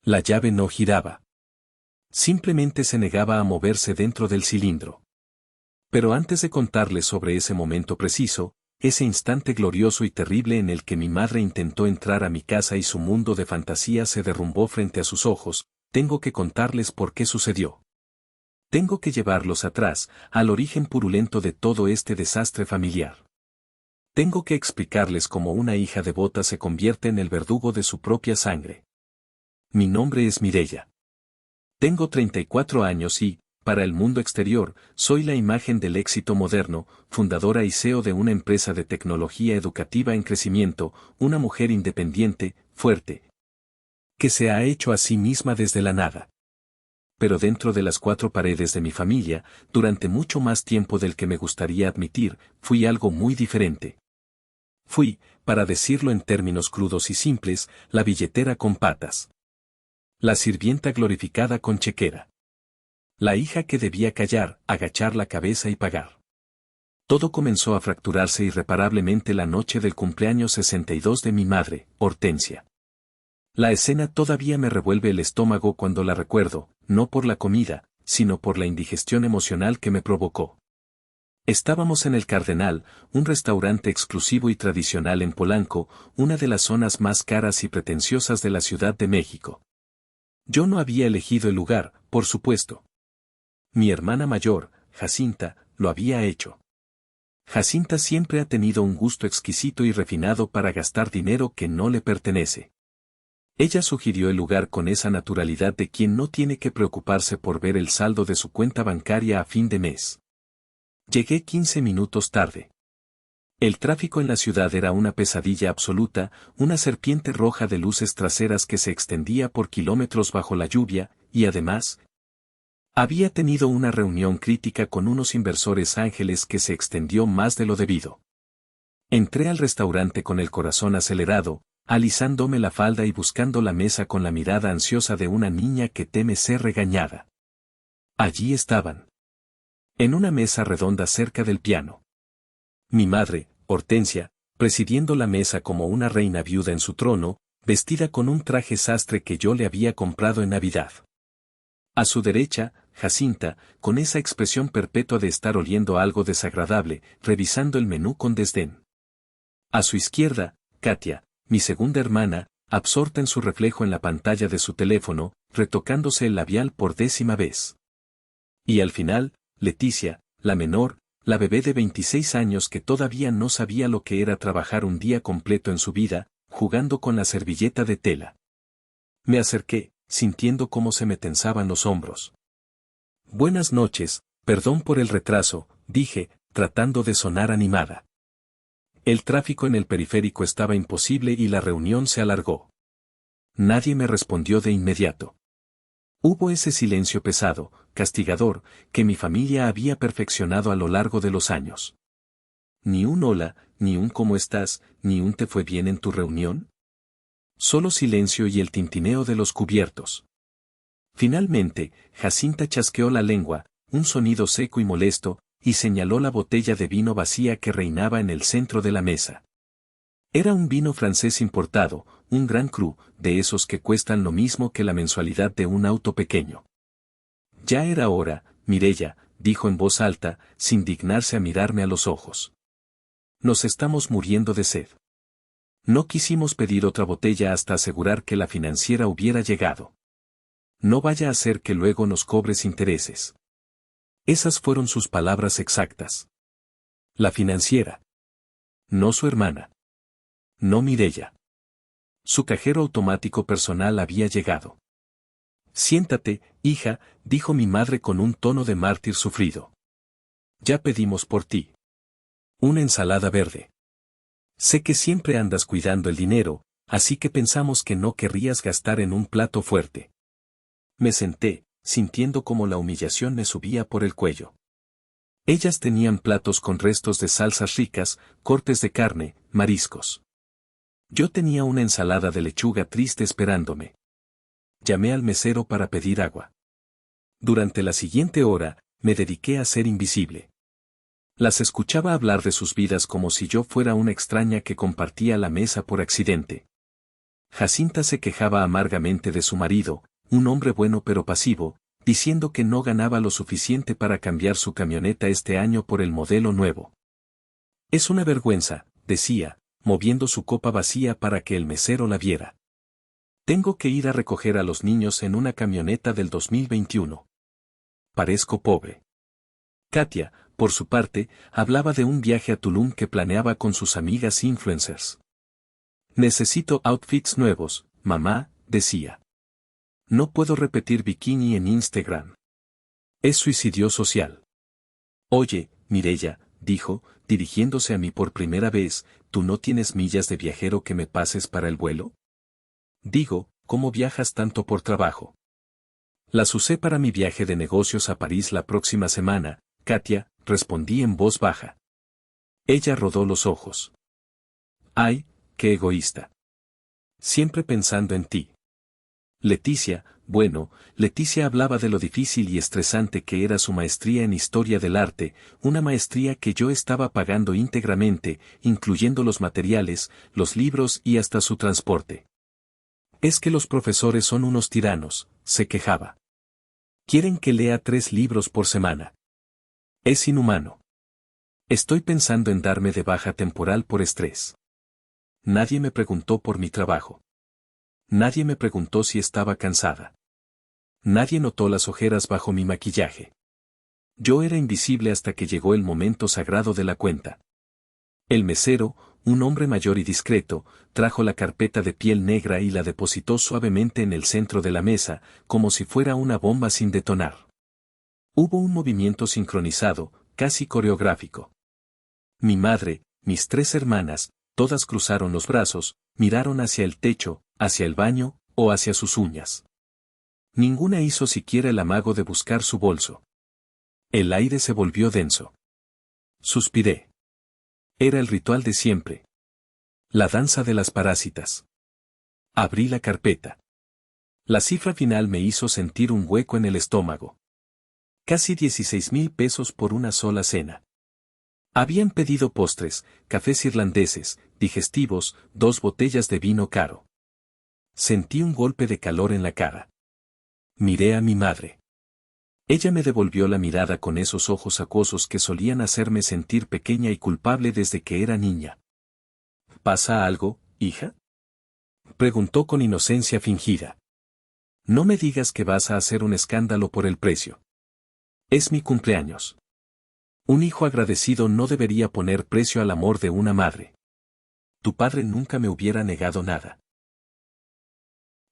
La llave no giraba. Simplemente se negaba a moverse dentro del cilindro. Pero antes de contarles sobre ese momento preciso, ese instante glorioso y terrible en el que mi madre intentó entrar a mi casa y su mundo de fantasía se derrumbó frente a sus ojos, tengo que contarles por qué sucedió. Tengo que llevarlos atrás, al origen purulento de todo este desastre familiar. Tengo que explicarles cómo una hija devota se convierte en el verdugo de su propia sangre. Mi nombre es Mireya. Tengo 34 años y, para el mundo exterior, soy la imagen del éxito moderno, fundadora y CEO de una empresa de tecnología educativa en crecimiento, una mujer independiente, fuerte, que se ha hecho a sí misma desde la nada. Pero dentro de las cuatro paredes de mi familia, durante mucho más tiempo del que me gustaría admitir, fui algo muy diferente. Fui, para decirlo en términos crudos y simples, la billetera con patas. La sirvienta glorificada con chequera. La hija que debía callar, agachar la cabeza y pagar. Todo comenzó a fracturarse irreparablemente la noche del cumpleaños 62 de mi madre, Hortensia. La escena todavía me revuelve el estómago cuando la recuerdo, no por la comida, sino por la indigestión emocional que me provocó. Estábamos en el Cardenal, un restaurante exclusivo y tradicional en Polanco, una de las zonas más caras y pretenciosas de la Ciudad de México. Yo no había elegido el lugar, por supuesto. Mi hermana mayor, Jacinta, lo había hecho. Jacinta siempre ha tenido un gusto exquisito y refinado para gastar dinero que no le pertenece. Ella sugirió el lugar con esa naturalidad de quien no tiene que preocuparse por ver el saldo de su cuenta bancaria a fin de mes. Llegué 15 minutos tarde. El tráfico en la ciudad era una pesadilla absoluta, una serpiente roja de luces traseras que se extendía por kilómetros bajo la lluvia, y además, había tenido una reunión crítica con unos inversores ángeles que se extendió más de lo debido. Entré al restaurante con el corazón acelerado, alisándome la falda y buscando la mesa con la mirada ansiosa de una niña que teme ser regañada. Allí estaban. En una mesa redonda cerca del piano. Mi madre, Hortensia, presidiendo la mesa como una reina viuda en su trono, vestida con un traje sastre que yo le había comprado en Navidad. A su derecha, Jacinta, con esa expresión perpetua de estar oliendo algo desagradable, revisando el menú con desdén. A su izquierda, Katia, mi segunda hermana, absorta en su reflejo en la pantalla de su teléfono, retocándose el labial por 10ª vez. Y al final, Leticia, la menor, la bebé de 26 años que todavía no sabía lo que era trabajar un día completo en su vida, jugando con la servilleta de tela. Me acerqué, sintiendo cómo se me tensaban los hombros. Buenas noches, perdón por el retraso, dije, tratando de sonar animada. El tráfico en el periférico estaba imposible y la reunión se alargó. Nadie me respondió de inmediato. Hubo ese silencio pesado, castigador, que mi familia había perfeccionado a lo largo de los años. Ni un hola, ni un cómo estás, ni un te fue bien en tu reunión. Solo silencio y el tintineo de los cubiertos. Finalmente, Jacinta chasqueó la lengua, un sonido seco y molesto, y señaló la botella de vino vacía que reinaba en el centro de la mesa. Era un vino francés importado, un Grand Cru, de esos que cuestan lo mismo que la mensualidad de un auto pequeño. Ya era hora, Mireya, dijo en voz alta, sin dignarse a mirarme a los ojos. Nos estamos muriendo de sed. No quisimos pedir otra botella hasta asegurar que la financiera hubiera llegado. No vaya a ser que luego nos cobres intereses. Esas fueron sus palabras exactas. La financiera. No su hermana. No Mireya. Su cajero automático personal había llegado. Siéntate, hija, dijo mi madre con un tono de mártir sufrido. Ya pedimos por ti. Una ensalada verde. Sé que siempre andas cuidando el dinero, así que pensamos que no querrías gastar en un plato fuerte. Me senté, sintiendo como la humillación me subía por el cuello. Ellas tenían platos con restos de salsas ricas, cortes de carne, mariscos. Yo tenía una ensalada de lechuga triste esperándome. Llamé al mesero para pedir agua. Durante la siguiente hora, me dediqué a ser invisible. Las escuchaba hablar de sus vidas como si yo fuera una extraña que compartía la mesa por accidente. Jacinta se quejaba amargamente de su marido, un hombre bueno pero pasivo, diciendo que no ganaba lo suficiente para cambiar su camioneta este año por el modelo nuevo. Es una vergüenza, decía, moviendo su copa vacía para que el mesero la viera. Tengo que ir a recoger a los niños en una camioneta del 2021. Parezco pobre. Katia, por su parte, hablaba de un viaje a Tulum que planeaba con sus amigas influencers. Necesito outfits nuevos, mamá, decía. No puedo repetir bikini en Instagram. Es suicidio social. Oye, Mireya, dijo, dirigiéndose a mí por primera vez, ¿tú no tienes millas de viajero que me pases para el vuelo? Digo, ¿cómo viajas tanto por trabajo? Las usé para mi viaje de negocios a París la próxima semana, Katia, respondí en voz baja. Ella rodó los ojos. Ay, qué egoísta. Siempre pensando en ti. Leticia, bueno, Leticia hablaba de lo difícil y estresante que era su maestría en Historia del Arte, una maestría que yo estaba pagando íntegramente, incluyendo los materiales, los libros y hasta su transporte. Es que los profesores son unos tiranos, se quejaba. Quieren que lea 3 libros por semana. Es inhumano. Estoy pensando en darme de baja temporal por estrés. Nadie me preguntó por mi trabajo. Nadie me preguntó si estaba cansada. Nadie notó las ojeras bajo mi maquillaje. Yo era invisible hasta que llegó el momento sagrado de la cuenta. El mesero, un hombre mayor y discreto, trajo la carpeta de piel negra y la depositó suavemente en el centro de la mesa, como si fuera una bomba sin detonar. Hubo un movimiento sincronizado, casi coreográfico. Mi madre, mis 3 hermanas, todas cruzaron los brazos, miraron hacia el techo, hacia el baño, o hacia sus uñas. Ninguna hizo siquiera el amago de buscar su bolso. El aire se volvió denso. Suspiré. Era el ritual de siempre. La danza de las parásitas. Abrí la carpeta. La cifra final me hizo sentir un hueco en el estómago. Casi 16,000 pesos por una sola cena. Habían pedido postres, cafés irlandeses, digestivos, 2 botellas de vino caro. Sentí un golpe de calor en la cara. Miré a mi madre. Ella me devolvió la mirada con esos ojos acuosos que solían hacerme sentir pequeña y culpable desde que era niña. ¿Pasa algo, hija? Preguntó con inocencia fingida. No me digas que vas a hacer un escándalo por el precio. Es mi cumpleaños. Un hijo agradecido no debería poner precio al amor de una madre. Tu padre nunca me hubiera negado nada.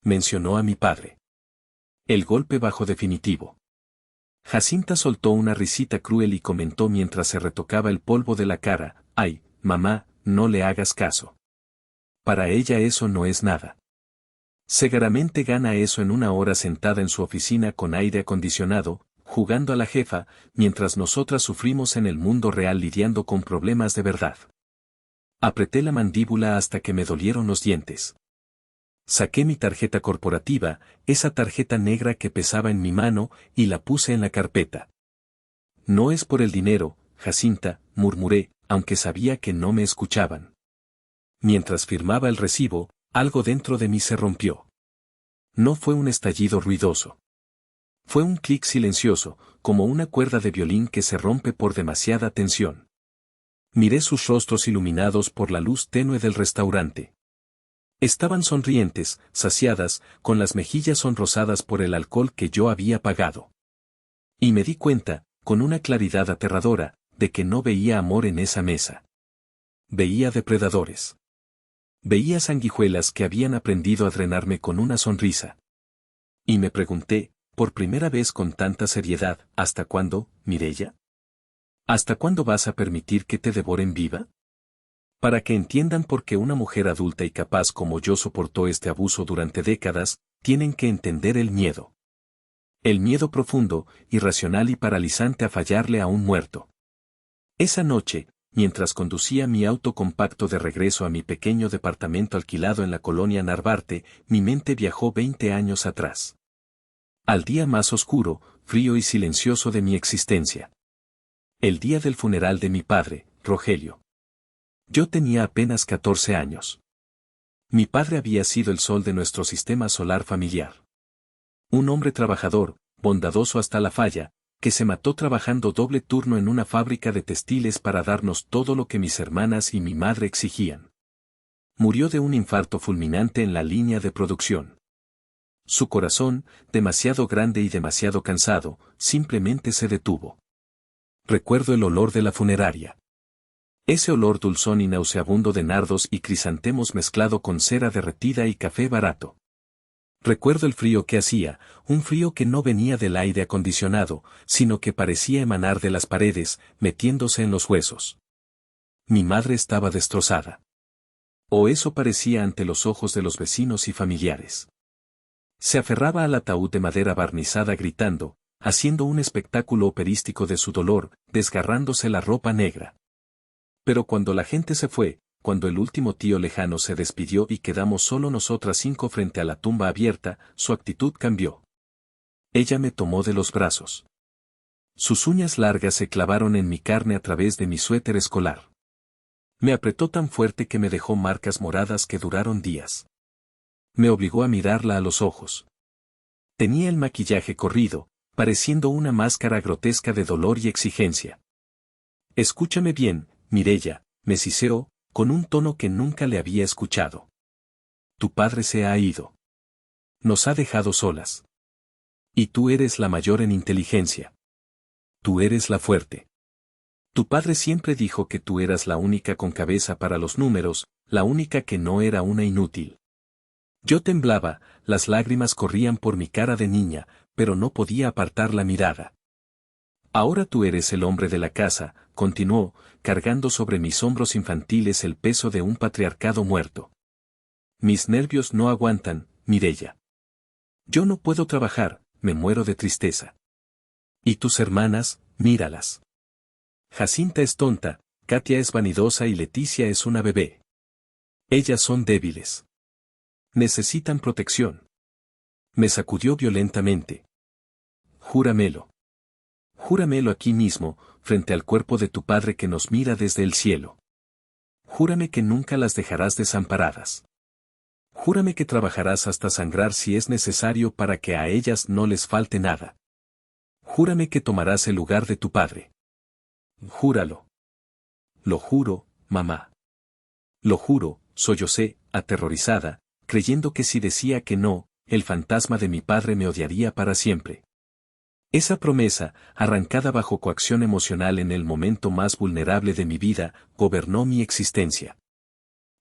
Mencionó a mi padre. El golpe bajo definitivo. Jacinta soltó una risita cruel y comentó mientras se retocaba el polvo de la cara, ay, mamá, no le hagas caso. Para ella eso no es nada. Seguramente gana eso en una hora sentada en su oficina con aire acondicionado, jugando a la jefa, mientras nosotras sufrimos en el mundo real lidiando con problemas de verdad. Apreté la mandíbula hasta que me dolieron los dientes. Saqué mi tarjeta corporativa, esa tarjeta negra que pesaba en mi mano, y la puse en la carpeta. No es por el dinero, Jacinta, murmuré, aunque sabía que no me escuchaban. Mientras firmaba el recibo, algo dentro de mí se rompió. No fue un estallido ruidoso. Fue un clic silencioso, como una cuerda de violín que se rompe por demasiada tensión. Miré sus rostros iluminados por la luz tenue del restaurante. Estaban sonrientes, saciadas, con las mejillas sonrosadas por el alcohol que yo había pagado. Y me di cuenta, con una claridad aterradora, de que no veía amor en esa mesa. Veía depredadores. Veía sanguijuelas que habían aprendido a drenarme con una sonrisa. Y me pregunté, por primera vez con tanta seriedad, ¿hasta cuándo, Mireya? ¿Hasta cuándo vas a permitir que te devoren viva? Para que entiendan por qué una mujer adulta y capaz como yo soportó este abuso durante décadas, tienen que entender el miedo. El miedo profundo, irracional y paralizante a fallarle a un muerto. Esa noche, mientras conducía mi auto compacto de regreso a mi pequeño departamento alquilado en la colonia Narvarte, mi mente viajó 20 años atrás. Al día más oscuro, frío y silencioso de mi existencia. El día del funeral de mi padre, Rogelio. Yo tenía apenas 14 años. Mi padre había sido el sol de nuestro sistema solar familiar. Un hombre trabajador, bondadoso hasta la falla, que se mató trabajando doble turno en una fábrica de textiles para darnos todo lo que mis hermanas y mi madre exigían. Murió de un infarto fulminante en la línea de producción. Su corazón, demasiado grande y demasiado cansado, simplemente se detuvo. Recuerdo el olor de la funeraria. Ese olor dulzón y nauseabundo de nardos y crisantemos mezclado con cera derretida y café barato. Recuerdo el frío que hacía, un frío que no venía del aire acondicionado, sino que parecía emanar de las paredes, metiéndose en los huesos. Mi madre estaba destrozada. O eso parecía ante los ojos de los vecinos y familiares. Se aferraba al ataúd de madera barnizada gritando, haciendo un espectáculo operístico de su dolor, desgarrándose la ropa negra. Pero cuando la gente se fue, cuando el último tío lejano se despidió y quedamos solo nosotras 5 frente a la tumba abierta, su actitud cambió. Ella me tomó de los brazos. Sus uñas largas se clavaron en mi carne a través de mi suéter escolar. Me apretó tan fuerte que me dejó marcas moradas que duraron días. Me obligó a mirarla a los ojos. Tenía el maquillaje corrido, pareciendo una máscara grotesca de dolor y exigencia. Escúchame bien, Mireya, me siseó, con un tono que nunca le había escuchado. Tu padre se ha ido. Nos ha dejado solas. Y tú eres la mayor en inteligencia. Tú eres la fuerte. Tu padre siempre dijo que tú eras la única con cabeza para los números, la única que no era una inútil. Yo temblaba, las lágrimas corrían por mi cara de niña, pero no podía apartar la mirada. Ahora tú eres el hombre de la casa, continuó, cargando sobre mis hombros infantiles el peso de un patriarcado muerto. Mis nervios no aguantan, Mireya. Yo no puedo trabajar, me muero de tristeza. Y tus hermanas, míralas. Jacinta es tonta, Katia es vanidosa y Leticia es una bebé. Ellas son débiles. Necesitan protección. Me sacudió violentamente. Júramelo. Júramelo aquí mismo, frente al cuerpo de tu padre que nos mira desde el cielo. Júrame que nunca las dejarás desamparadas. Júrame que trabajarás hasta sangrar si es necesario para que a ellas no les falte nada. Júrame que tomarás el lugar de tu padre. Júralo. Lo juro, mamá. Lo juro, sollocé, aterrorizada, creyendo que si decía que no, el fantasma de mi padre me odiaría para siempre. Esa promesa, arrancada bajo coacción emocional en el momento más vulnerable de mi vida, gobernó mi existencia.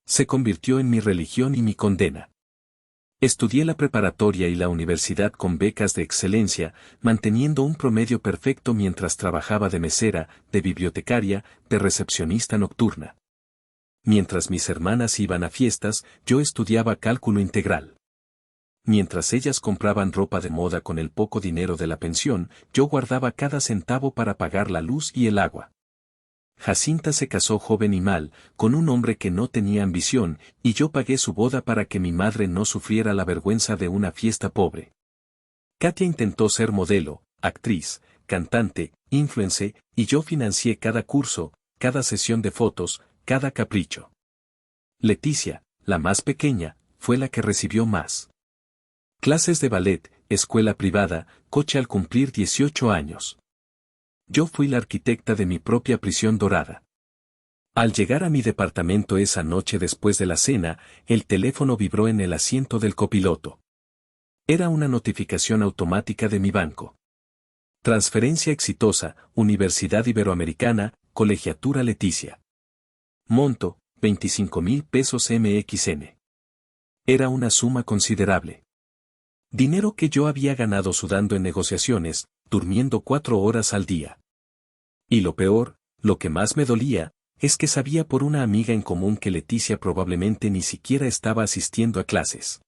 Se convirtió en mi religión y mi condena. Estudié la preparatoria y la universidad con becas de excelencia, manteniendo un promedio perfecto mientras trabajaba de mesera, de bibliotecaria, de recepcionista nocturna. Mientras mis hermanas iban a fiestas, yo estudiaba cálculo integral. Mientras ellas compraban ropa de moda con el poco dinero de la pensión, yo guardaba cada centavo para pagar la luz y el agua. Jacinta se casó joven y mal, con un hombre que no tenía ambición, y yo pagué su boda para que mi madre no sufriera la vergüenza de una fiesta pobre. Katia intentó ser modelo, actriz, cantante, influencer, y yo financié cada curso, cada sesión de fotos, cada capricho. Leticia, la más pequeña, fue la que recibió más. Clases de ballet, escuela privada, coche al cumplir 18 años. Yo fui la arquitecta de mi propia prisión dorada. Al llegar a mi departamento esa noche después de la cena, el teléfono vibró en el asiento del copiloto. Era una notificación automática de mi banco. Transferencia exitosa, Universidad Iberoamericana, Colegiatura Leticia. Monto, 25,000 pesos MXN. Era una suma considerable. Dinero que yo había ganado sudando en negociaciones, durmiendo 4 horas al día. Y lo peor, lo que más me dolía, es que sabía por una amiga en común que Leticia probablemente ni siquiera estaba asistiendo a clases.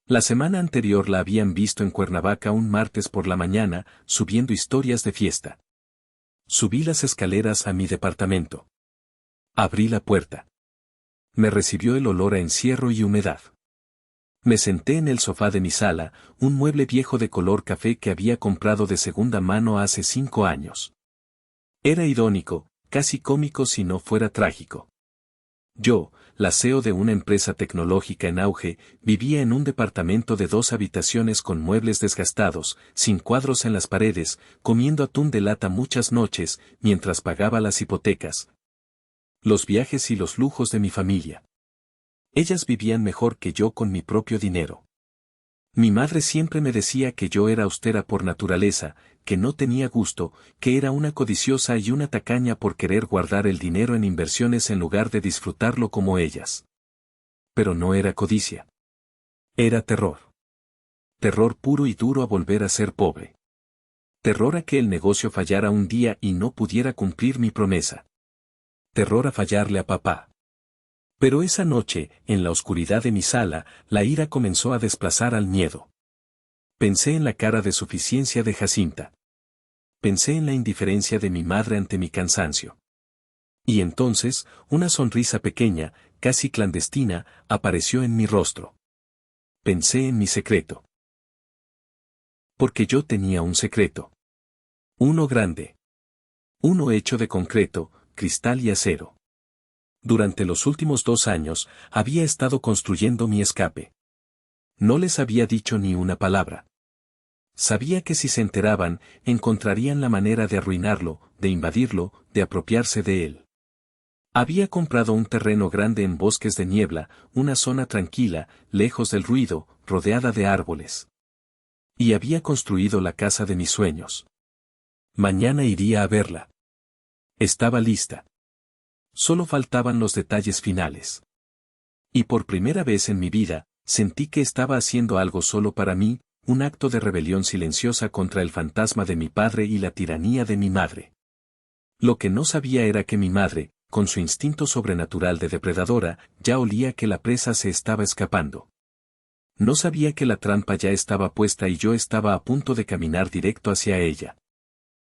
La semana anterior la habían visto en Cuernavaca un martes por la mañana, subiendo historias de fiesta. Subí las escaleras a mi departamento. Abrí la puerta. Me recibió el olor a encierro y humedad. Me senté en el sofá de mi sala, un mueble viejo de color café que había comprado de segunda mano hace 5 años. Era irónico, casi cómico si no fuera trágico. Yo, la CEO de una empresa tecnológica en auge, vivía en un departamento de 2 habitaciones con muebles desgastados, sin cuadros en las paredes, comiendo atún de lata muchas noches, mientras pagaba las hipotecas, los viajes y los lujos de mi familia. Ellas vivían mejor que yo con mi propio dinero. Mi madre siempre me decía que yo era austera por naturaleza, que no tenía gusto, que era una codiciosa y una tacaña por querer guardar el dinero en inversiones en lugar de disfrutarlo como ellas. Pero no era codicia. Era terror. Terror puro y duro a volver a ser pobre. Terror a que el negocio fallara un día y no pudiera cumplir mi promesa. Terror a fallarle a papá. Pero esa noche, en la oscuridad de mi sala, la ira comenzó a desplazar al miedo. Pensé en la cara de suficiencia de Jacinta. Pensé en la indiferencia de mi madre ante mi cansancio. Y entonces, una sonrisa pequeña, casi clandestina, apareció en mi rostro. Pensé en mi secreto. Porque yo tenía un secreto. Uno grande. Uno hecho de concreto, cristal y acero. Durante los últimos 2 años, había estado construyendo mi escape. No les había dicho ni una palabra. Sabía que si se enteraban, encontrarían la manera de arruinarlo, de invadirlo, de apropiarse de él. Había comprado un terreno grande en Bosques de Niebla, una zona tranquila, lejos del ruido, rodeada de árboles. Y había construido la casa de mis sueños. Mañana iría a verla. Estaba lista. Solo faltaban los detalles finales. Y por primera vez en mi vida, sentí que estaba haciendo algo solo para mí, un acto de rebelión silenciosa contra el fantasma de mi padre y la tiranía de mi madre. Lo que no sabía era que mi madre, con su instinto sobrenatural de depredadora, ya olía que la presa se estaba escapando. No sabía que la trampa ya estaba puesta y yo estaba a punto de caminar directo hacia ella.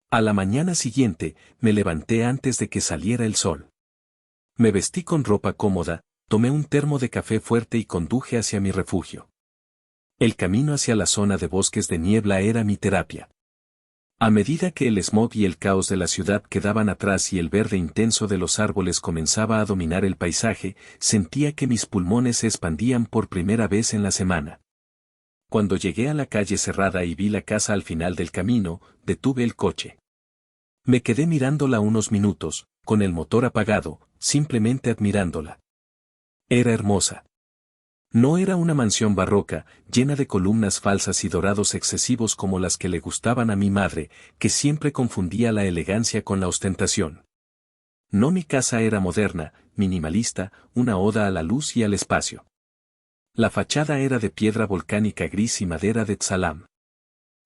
A la mañana siguiente, me levanté antes de que saliera el sol. Me vestí con ropa cómoda, tomé un termo de café fuerte y conduje hacia mi refugio. El camino hacia la zona de Bosques de Niebla era mi terapia. A medida que el smog y el caos de la ciudad quedaban atrás y el verde intenso de los árboles comenzaba a dominar el paisaje, sentía que mis pulmones se expandían por primera vez en la semana. Cuando llegué a la calle cerrada y vi la casa al final del camino, detuve el coche. Me quedé mirándola unos minutos, con el motor apagado, simplemente admirándola. Era hermosa. No era una mansión barroca, llena de columnas falsas y dorados excesivos como las que le gustaban a mi madre, que siempre confundía la elegancia con la ostentación. No, mi casa era moderna, minimalista, una oda a la luz y al espacio. La fachada era de piedra volcánica gris y madera de tsalam.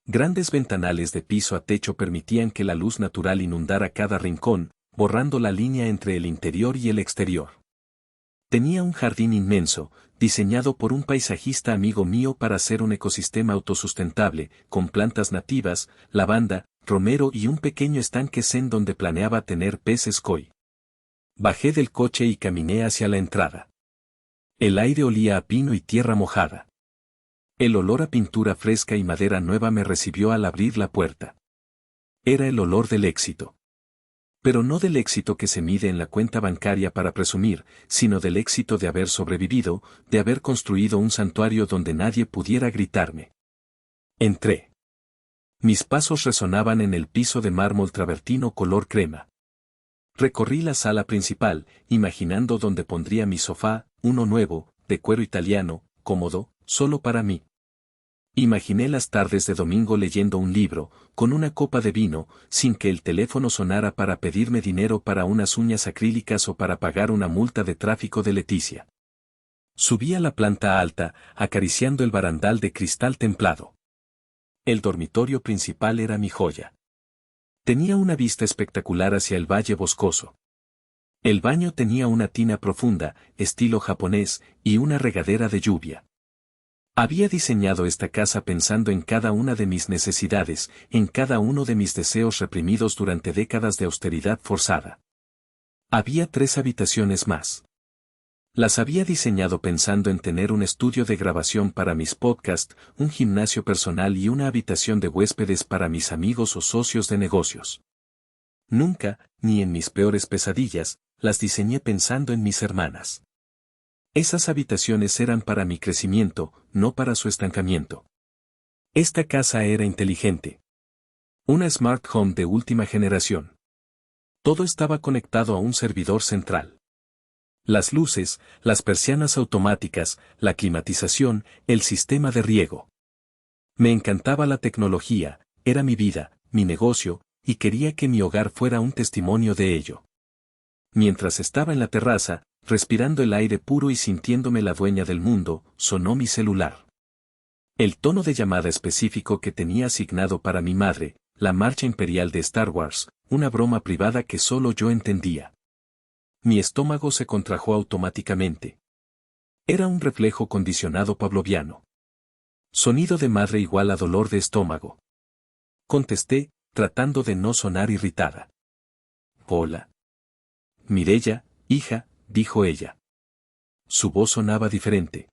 Grandes ventanales de piso a techo permitían que la luz natural inundara cada rincón, borrando la línea entre el interior y el exterior. Tenía un jardín inmenso, diseñado por un paisajista amigo mío para ser un ecosistema autosustentable, con plantas nativas, lavanda, romero y un pequeño estanque zen donde planeaba tener peces koi. Bajé del coche y caminé hacia la entrada. El aire olía a pino y tierra mojada. El olor a pintura fresca y madera nueva me recibió al abrir la puerta. Era el olor del éxito. Pero no del éxito que se mide en la cuenta bancaria para presumir, sino del éxito de haber sobrevivido, de haber construido un santuario donde nadie pudiera gritarme. Entré. Mis pasos resonaban en el piso de mármol travertino color crema. Recorrí la sala principal, imaginando dónde pondría mi sofá, uno nuevo, de cuero italiano, cómodo, solo para mí. Imaginé las tardes de domingo leyendo un libro, con una copa de vino, sin que el teléfono sonara para pedirme dinero para unas uñas acrílicas o para pagar una multa de tráfico de Leticia. Subí a la planta alta, acariciando el barandal de cristal templado. El dormitorio principal era mi joya. Tenía una vista espectacular hacia el valle boscoso. El baño tenía una tina profunda, estilo japonés, y una regadera de lluvia. Había diseñado esta casa pensando en cada una de mis necesidades, en cada uno de mis deseos reprimidos durante décadas de austeridad forzada. Había 3 habitaciones más. Las había diseñado pensando en tener un estudio de grabación para mis podcasts, un gimnasio personal y una habitación de huéspedes para mis amigos o socios de negocios. Nunca, ni en mis peores pesadillas, las diseñé pensando en mis hermanas. Esas habitaciones eran para mi crecimiento, no para su estancamiento. Esta casa era inteligente. Una smart home de última generación. Todo estaba conectado a un servidor central. Las luces, las persianas automáticas, la climatización, el sistema de riego. Me encantaba la tecnología, era mi vida, mi negocio, y quería que mi hogar fuera un testimonio de ello. Mientras estaba en la terraza, respirando el aire puro y sintiéndome la dueña del mundo, sonó mi celular. El tono de llamada específico que tenía asignado para mi madre, la marcha imperial de Star Wars, una broma privada que solo yo entendía. Mi estómago se contrajo automáticamente. Era un reflejo condicionado pavloviano. Sonido de madre igual a dolor de estómago. Contesté, tratando de no sonar irritada. Hola. Mireya, hija, dijo ella. Su voz sonaba diferente.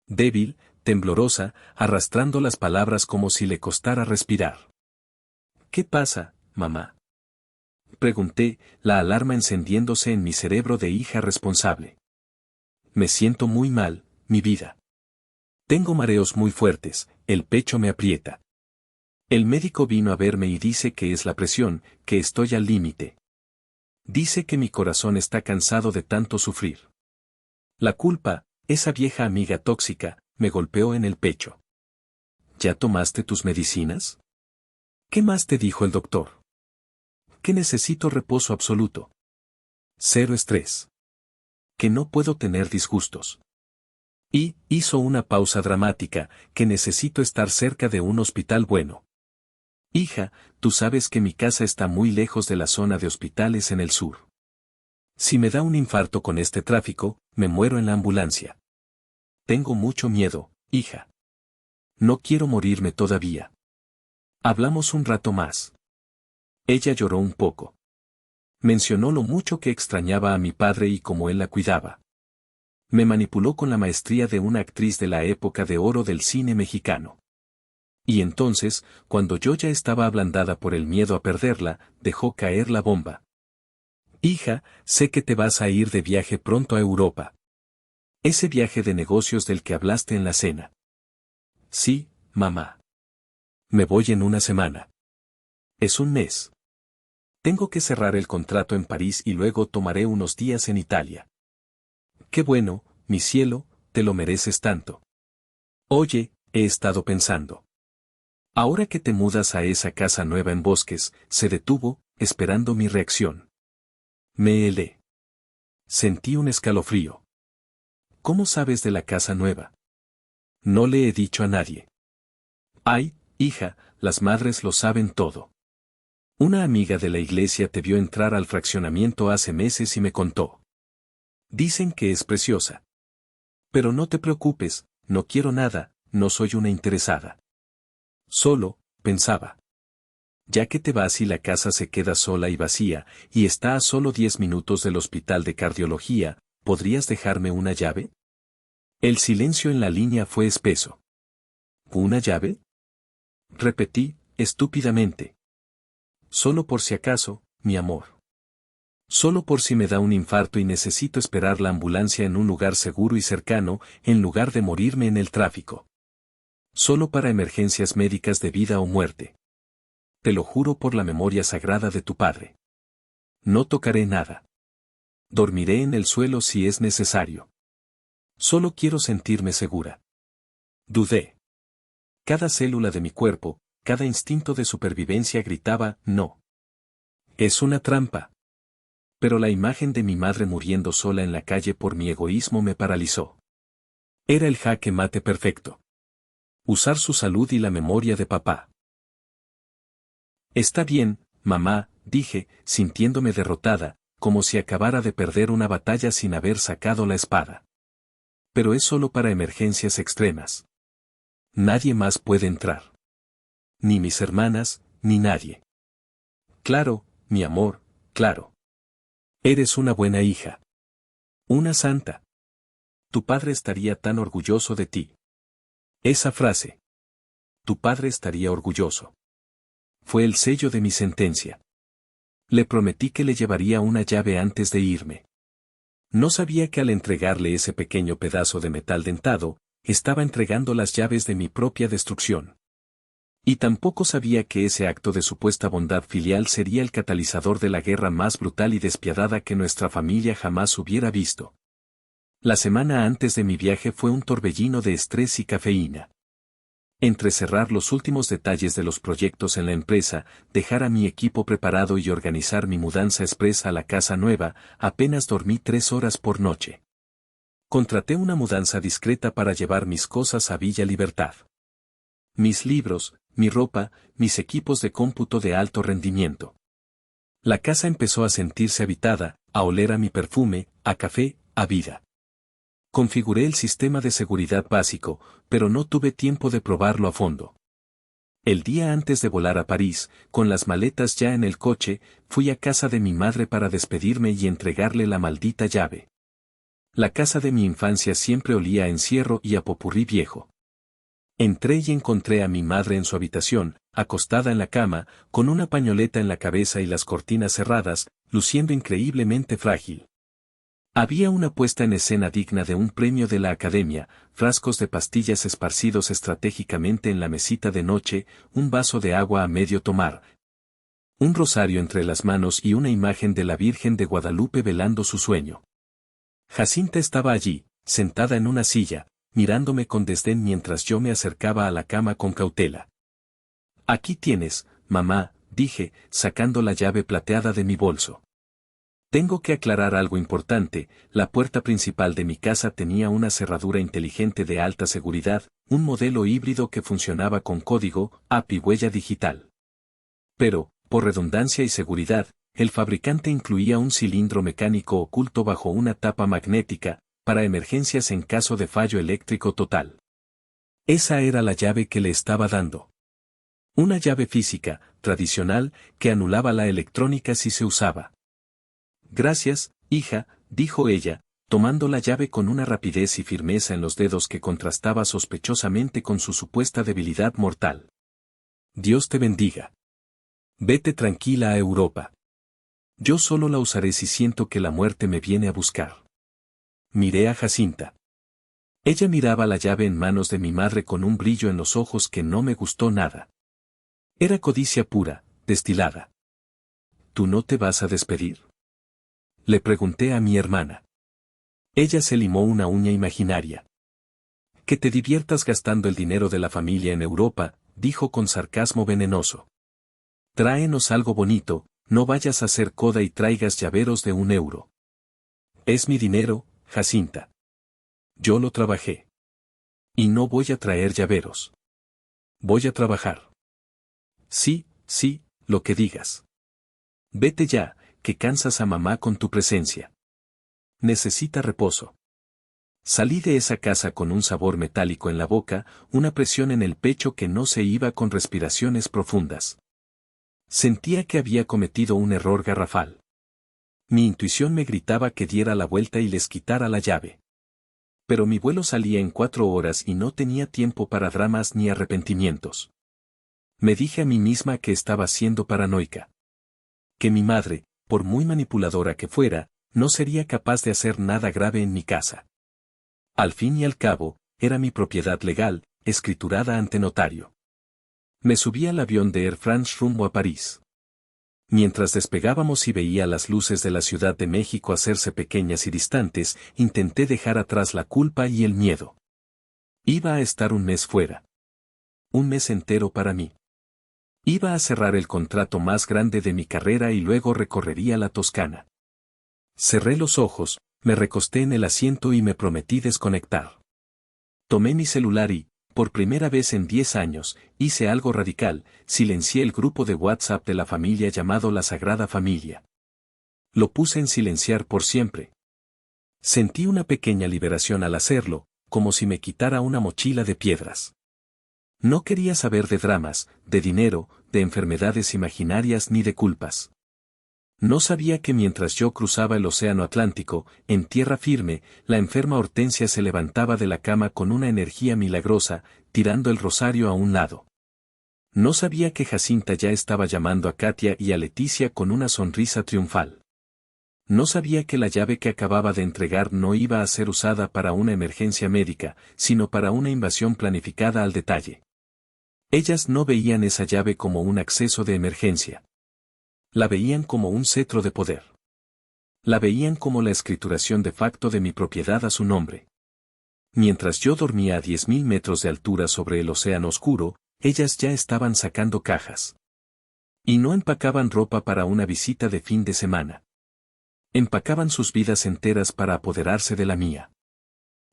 Débil, temblorosa, arrastrando las palabras como si le costara respirar. ¿Qué pasa, mamá? Pregunté, la alarma encendiéndose en mi cerebro de hija responsable. Me siento muy mal, mi vida. Tengo mareos muy fuertes, el pecho me aprieta. El médico vino a verme y dice que es la presión, que estoy al límite. Dice que mi corazón está cansado de tanto sufrir. La culpa, esa vieja amiga tóxica, me golpeó en el pecho. ¿Ya tomaste tus medicinas? ¿Qué más te dijo el doctor? Que necesito reposo absoluto. Cero estrés. Que no puedo tener disgustos. Y hizo una pausa dramática, que necesito estar cerca de un hospital bueno. Hija, tú sabes que mi casa está muy lejos de la zona de hospitales en el sur. Si me da un infarto con este tráfico, me muero en la ambulancia. Tengo mucho miedo, hija. No quiero morirme todavía. Hablamos un rato más. Ella lloró un poco. Mencionó lo mucho que extrañaba a mi padre y cómo él la cuidaba. Me manipuló con la maestría de una actriz de la época de oro del cine mexicano. Y entonces, cuando yo ya estaba ablandada por el miedo a perderla, dejó caer la bomba. Hija, sé que te vas a ir de viaje pronto a Europa. Ese viaje de negocios del que hablaste en la cena. Sí, mamá. Me voy en una semana. Es un mes. Tengo que cerrar el contrato en París y luego tomaré unos días en Italia. Qué bueno, mi cielo, te lo mereces tanto. Oye, he estado pensando. Ahora que te mudas a esa casa nueva en Bosques, se detuvo, esperando mi reacción. Me helé. Sentí un escalofrío. ¿Cómo sabes de la casa nueva? No le he dicho a nadie. Ay, hija, las madres lo saben todo. Una amiga de la iglesia te vio entrar al fraccionamiento hace meses y me contó. Dicen que es preciosa. Pero no te preocupes, no quiero nada, no soy una interesada. Solo, pensaba. Ya que te vas y la casa se queda sola y vacía, y está a solo 10 minutos del hospital de cardiología, ¿podrías dejarme una llave? El silencio en la línea fue espeso. ¿Una llave? Repetí, estúpidamente. Solo por si acaso, mi amor. Solo por si me da un infarto y necesito esperar la ambulancia en un lugar seguro y cercano, en lugar de morirme en el tráfico. Solo para emergencias médicas de vida o muerte. Te lo juro por la memoria sagrada de tu padre. No tocaré nada. Dormiré en el suelo si es necesario. Solo quiero sentirme segura. Dudé. Cada célula de mi cuerpo, cada instinto de supervivencia gritaba, no. Es una trampa. Pero la imagen de mi madre muriendo sola en la calle por mi egoísmo me paralizó. Era el jaque mate perfecto. Usar su salud y la memoria de papá. Está bien, mamá, dije, sintiéndome derrotada, como si acabara de perder una batalla sin haber sacado la espada. Pero es solo para emergencias extremas. Nadie más puede entrar. Ni mis hermanas, ni nadie. Claro, mi amor, claro. Eres una buena hija. Una santa. Tu padre estaría tan orgulloso de ti. Esa frase. Tu padre estaría orgulloso. Fue el sello de mi sentencia. Le prometí que le llevaría una llave antes de irme. No sabía que al entregarle ese pequeño pedazo de metal dentado, estaba entregando las llaves de mi propia destrucción. Y tampoco sabía que ese acto de supuesta bondad filial sería el catalizador de la guerra más brutal y despiadada que nuestra familia jamás hubiera visto. La semana antes de mi viaje fue un torbellino de estrés y cafeína. Entre cerrar los últimos detalles de los proyectos en la empresa, dejar a mi equipo preparado y organizar mi mudanza express a la casa nueva, apenas dormí 3 horas por noche. Contraté una mudanza discreta para llevar mis cosas a Villa Libertad. Mis libros, mi ropa, mis equipos de cómputo de alto rendimiento. La casa empezó a sentirse habitada, a oler a mi perfume, a café, a vida. Configuré el sistema de seguridad básico, pero no tuve tiempo de probarlo a fondo. El día antes de volar a París, con las maletas ya en el coche, fui a casa de mi madre para despedirme y entregarle la maldita llave. La casa de mi infancia siempre olía a encierro y a popurrí viejo. Entré y encontré a mi madre en su habitación, acostada en la cama, con una pañoleta en la cabeza y las cortinas cerradas, luciendo increíblemente frágil. Había una puesta en escena digna de un premio de la Academia, frascos de pastillas esparcidos estratégicamente en la mesita de noche, un vaso de agua a medio tomar, un rosario entre las manos y una imagen de la Virgen de Guadalupe velando su sueño. Jacinta estaba allí, sentada en una silla, mirándome con desdén mientras yo me acercaba a la cama con cautela. «Aquí tienes, mamá», dije, sacando la llave plateada de mi bolso. Tengo que aclarar algo importante, la puerta principal de mi casa tenía una cerradura inteligente de alta seguridad, un modelo híbrido que funcionaba con código, app y huella digital. Pero, por redundancia y seguridad, el fabricante incluía un cilindro mecánico oculto bajo una tapa magnética, para emergencias en caso de fallo eléctrico total. Esa era la llave que le estaba dando. Una llave física, tradicional, que anulaba la electrónica si se usaba. «Gracias, hija», dijo ella, tomando la llave con una rapidez y firmeza en los dedos que contrastaba sospechosamente con su supuesta debilidad mortal. «Dios te bendiga. Vete tranquila a Europa. Yo solo la usaré si siento que la muerte me viene a buscar». Miré a Jacinta. Ella miraba la llave en manos de mi madre con un brillo en los ojos que no me gustó nada. Era codicia pura, destilada. «¿Tú no te vas a despedir?», le pregunté a mi hermana. Ella se limó una uña imaginaria. «Que te diviertas gastando el dinero de la familia en Europa», dijo con sarcasmo venenoso. «Tráenos algo bonito, no vayas a hacer coda y traigas llaveros de 1 euro. Es mi dinero, Jacinta. Yo lo trabajé. Y no voy a traer llaveros. Voy a trabajar». «Sí, sí, lo que digas. Vete ya, que cansas a mamá con tu presencia. Necesita reposo». Salí de esa casa con un sabor metálico en la boca, una presión en el pecho que no se iba con respiraciones profundas. Sentía que había cometido un error garrafal. Mi intuición me gritaba que diera la vuelta y les quitara la llave. Pero mi vuelo salía en 4 horas y no tenía tiempo para dramas ni arrepentimientos. Me dije a mí misma que estaba siendo paranoica. Que mi madre, por muy manipuladora que fuera, no sería capaz de hacer nada grave en mi casa. Al fin y al cabo, era mi propiedad legal, escriturada ante notario. Me subí al avión de Air France rumbo a París. Mientras despegábamos y veía las luces de la Ciudad de México hacerse pequeñas y distantes, intenté dejar atrás la culpa y el miedo. Iba a estar 1 mes fuera. 1 mes entero para mí. Iba a cerrar el contrato más grande de mi carrera y luego recorrería la Toscana. Cerré los ojos, me recosté en el asiento y me prometí desconectar. Tomé mi celular y, por primera vez en 10 años, hice algo radical, silencié el grupo de WhatsApp de la familia llamado La Sagrada Familia. Lo puse en silenciar por siempre. Sentí una pequeña liberación al hacerlo, como si me quitara una mochila de piedras. No quería saber de dramas, de dinero, de enfermedades imaginarias ni de culpas. No sabía que mientras yo cruzaba el océano Atlántico, en tierra firme, la enferma Hortensia se levantaba de la cama con una energía milagrosa, tirando el rosario a un lado. No sabía que Jacinta ya estaba llamando a Katia y a Leticia con una sonrisa triunfal. No sabía que la llave que acababa de entregar no iba a ser usada para una emergencia médica, sino para una invasión planificada al detalle. Ellas no veían esa llave como un acceso de emergencia. La veían como un cetro de poder. La veían como la escrituración de facto de mi propiedad a su nombre. Mientras yo dormía a 10.000 metros de altura sobre el océano oscuro, ellas ya estaban sacando cajas. Y no empacaban ropa para una visita de fin de semana. Empacaban sus vidas enteras para apoderarse de la mía.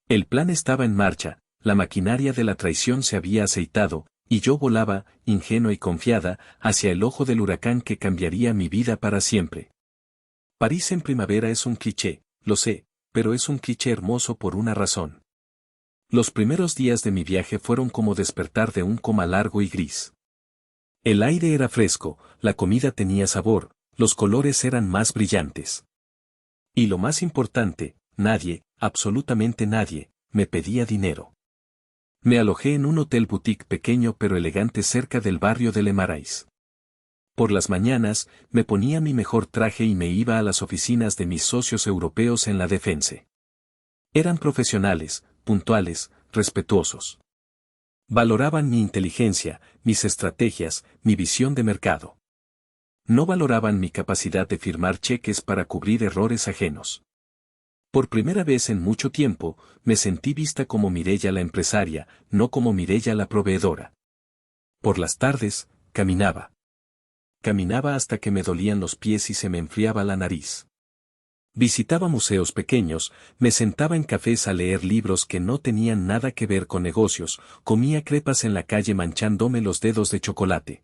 El plan estaba en marcha, la maquinaria de la traición se había aceitado, y yo volaba, ingenua y confiada, hacia el ojo del huracán que cambiaría mi vida para siempre. París en primavera es un cliché, lo sé, pero es un cliché hermoso por una razón. Los primeros días de mi viaje fueron como despertar de un coma largo y gris. El aire era fresco, la comida tenía sabor, los colores eran más brillantes. Y lo más importante, nadie, absolutamente nadie, me pedía dinero. Me alojé en un hotel boutique pequeño pero elegante cerca del barrio de Le Marais. Por las mañanas, me ponía mi mejor traje y me iba a las oficinas de mis socios europeos en la Défense. Eran profesionales, puntuales, respetuosos. Valoraban mi inteligencia, mis estrategias, mi visión de mercado. No valoraban mi capacidad de firmar cheques para cubrir errores ajenos. Por primera vez en mucho tiempo, me sentí vista como Mireya la empresaria, no como Mireya la proveedora. Por las tardes, caminaba. Caminaba hasta que me dolían los pies y se me enfriaba la nariz. Visitaba museos pequeños, me sentaba en cafés a leer libros que no tenían nada que ver con negocios, comía crepas en la calle manchándome los dedos de chocolate.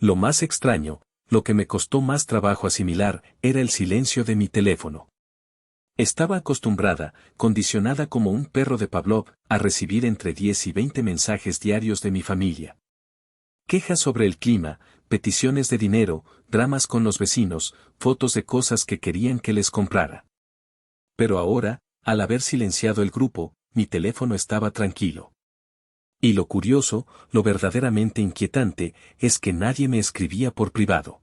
Lo más extraño, lo que me costó más trabajo asimilar, era el silencio de mi teléfono. Estaba acostumbrada, condicionada como un perro de Pavlov, a recibir entre 10 y 20 mensajes diarios de mi familia. Quejas sobre el clima, peticiones de dinero, dramas con los vecinos, fotos de cosas que querían que les comprara. Pero ahora, al haber silenciado el grupo, mi teléfono estaba tranquilo. Y lo curioso, lo verdaderamente inquietante, es que nadie me escribía por privado.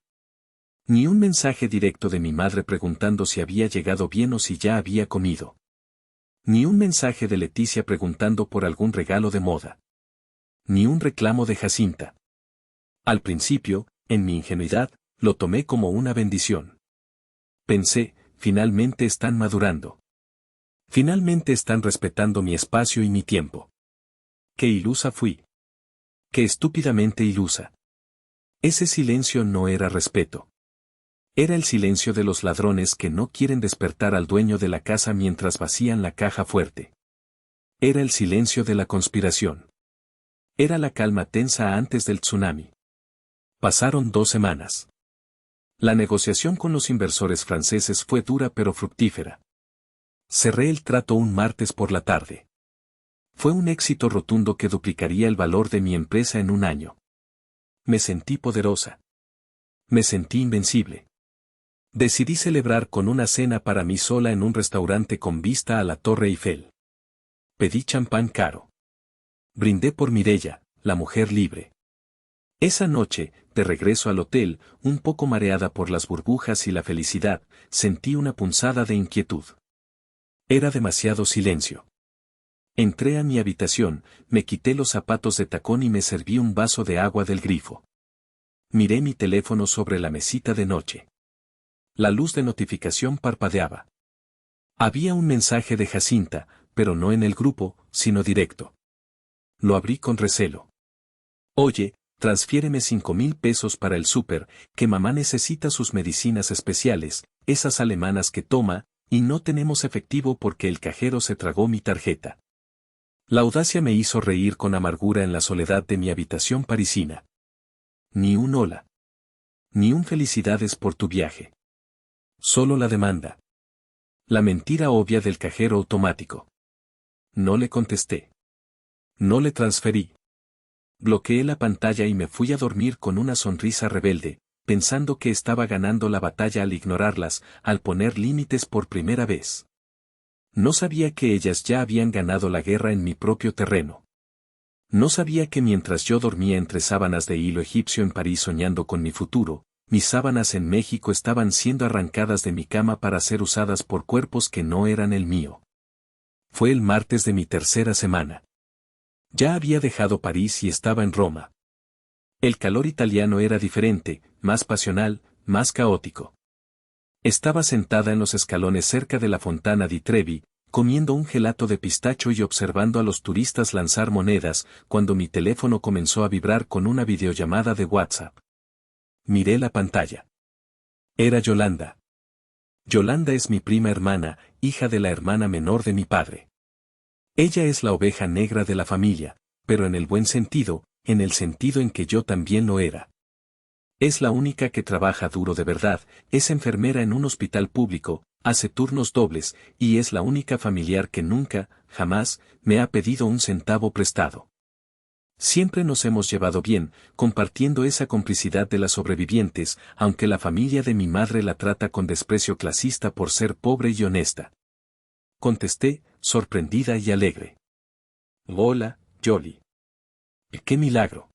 Ni un mensaje directo de mi madre preguntando si había llegado bien o si ya había comido. Ni un mensaje de Leticia preguntando por algún regalo de moda. Ni un reclamo de Jacinta. Al principio, en mi ingenuidad, lo tomé como una bendición. Pensé, finalmente están madurando. Finalmente están respetando mi espacio y mi tiempo. Qué ilusa fui. Qué estúpidamente ilusa. Ese silencio no era respeto. Era el silencio de los ladrones que no quieren despertar al dueño de la casa mientras vacían la caja fuerte. Era el silencio de la conspiración. Era la calma tensa antes del tsunami. Pasaron 2 semanas. La negociación con los inversores franceses fue dura pero fructífera. Cerré el trato un martes por la tarde. Fue un éxito rotundo que duplicaría el valor de mi empresa en un año. Me sentí poderosa. Me sentí invencible. Decidí celebrar con una cena para mí sola en un restaurante con vista a la Torre Eiffel. Pedí champán caro. Brindé por Mireya, la mujer libre. Esa noche, de regreso al hotel, un poco mareada por las burbujas y la felicidad, sentí una punzada de inquietud. Era demasiado silencio. Entré a mi habitación, me quité los zapatos de tacón y me serví un vaso de agua del grifo. Miré mi teléfono sobre la mesita de noche. La luz de notificación parpadeaba. Había un mensaje de Jacinta, pero no en el grupo, sino directo. Lo abrí con recelo. Oye, transfiéreme 5.000 pesos para el súper, que mamá necesita sus medicinas especiales, esas alemanas que toma, y no tenemos efectivo porque el cajero se tragó mi tarjeta. La audacia me hizo reír con amargura en la soledad de mi habitación parisina. Ni un hola. Ni un felicidades por tu viaje. Solo la demanda. La mentira obvia del cajero automático. No le contesté. No le transferí. Bloqueé la pantalla y me fui a dormir con una sonrisa rebelde, pensando que estaba ganando la batalla al ignorarlas, al poner límites por primera vez. No sabía que ellas ya habían ganado la guerra en mi propio terreno. No sabía que mientras yo dormía entre sábanas de hilo egipcio en París soñando con mi futuro, mis sábanas en México estaban siendo arrancadas de mi cama para ser usadas por cuerpos que no eran el mío. Fue el martes de mi tercera semana. Ya había dejado París y estaba en Roma. El calor italiano era diferente, más pasional, más caótico. Estaba sentada en los escalones cerca de la Fontana di Trevi, comiendo un gelato de pistacho y observando a los turistas lanzar monedas, cuando mi teléfono comenzó a vibrar con una videollamada de WhatsApp. Miré la pantalla. Era Yolanda. Yolanda es mi prima hermana, hija de la hermana menor de mi padre. Ella es la oveja negra de la familia, pero en el buen sentido, en el sentido en que yo también lo era. Es la única que trabaja duro de verdad, es enfermera en un hospital público, hace turnos dobles, y es la única familiar que nunca, jamás, me ha pedido un centavo prestado. Siempre nos hemos llevado bien, compartiendo esa complicidad de las sobrevivientes, aunque la familia de mi madre la trata con desprecio clasista por ser pobre y honesta. Contesté, sorprendida y alegre. Hola, Yoli. ¡Qué milagro!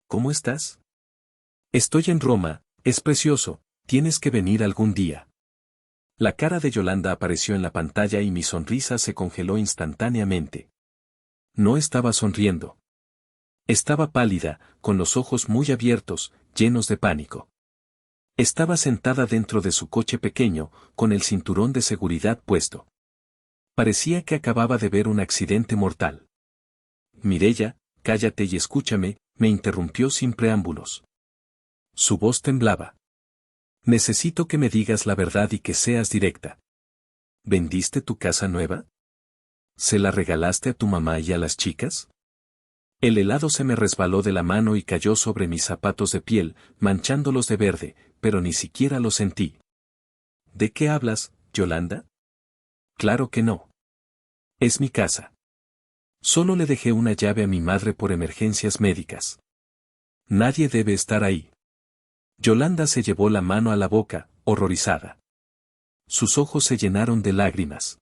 ¿Cómo estás? Estoy en Roma, es precioso, tienes que venir algún día. La cara de Yolanda apareció en la pantalla y mi sonrisa se congeló instantáneamente. No estaba sonriendo. Estaba pálida, con los ojos muy abiertos, llenos de pánico. Estaba sentada dentro de su coche pequeño, con el cinturón de seguridad puesto. Parecía que acababa de ver un accidente mortal. Mireya, cállate y escúchame, me interrumpió sin preámbulos. Su voz temblaba. Necesito que me digas la verdad y que seas directa. ¿Vendiste tu casa nueva? ¿Se la regalaste a tu mamá y a las chicas? El helado se me resbaló de la mano y cayó sobre mis zapatos de piel, manchándolos de verde, pero ni siquiera lo sentí. ¿De qué hablas, Yolanda? Claro que no. Es mi casa. Solo le dejé una llave a mi madre por emergencias médicas. Nadie debe estar ahí. Yolanda se llevó la mano a la boca, horrorizada. Sus ojos se llenaron de lágrimas.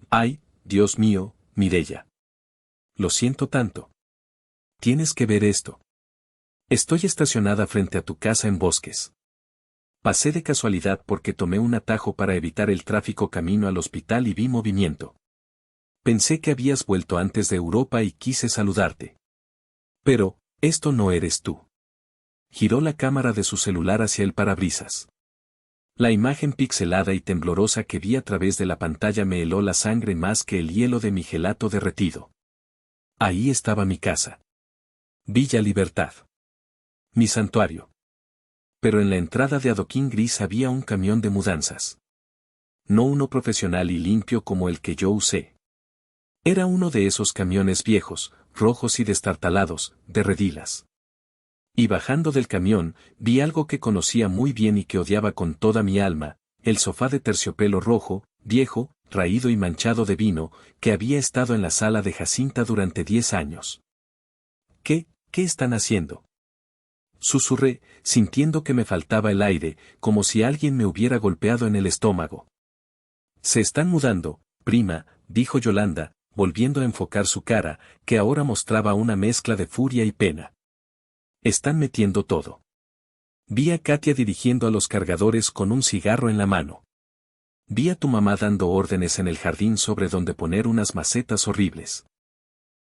¡Ay, Dios mío, Mireya! Lo siento tanto. Tienes que ver esto. Estoy estacionada frente a tu casa en Bosques. Pasé de casualidad porque tomé un atajo para evitar el tráfico camino al hospital y vi movimiento. Pensé que habías vuelto antes de Europa y quise saludarte. Pero, esto no eres tú. Giró la cámara de su celular hacia el parabrisas. La imagen pixelada y temblorosa que vi a través de la pantalla me heló la sangre más que el hielo de mi gelato derretido. Ahí estaba mi casa. Villa Libertad. Mi santuario. Pero en la entrada de adoquín gris había un camión de mudanzas. No uno profesional y limpio como el que yo usé. Era uno de esos camiones viejos, rojos y destartalados, de redilas. Y bajando del camión, vi algo que conocía muy bien y que odiaba con toda mi alma, el sofá de terciopelo rojo, viejo, raído y manchado de vino, que había estado en la sala de Jacinta durante 10 años. ¿Qué están haciendo? Susurré, sintiendo que me faltaba el aire, como si alguien me hubiera golpeado en el estómago. Se están mudando, prima, dijo Yolanda, volviendo a enfocar su cara, que ahora mostraba una mezcla de furia y pena. Están metiendo todo. Vi a Katia dirigiendo a los cargadores con un cigarro en la mano. Vi a tu mamá dando órdenes en el jardín sobre dónde poner unas macetas horribles.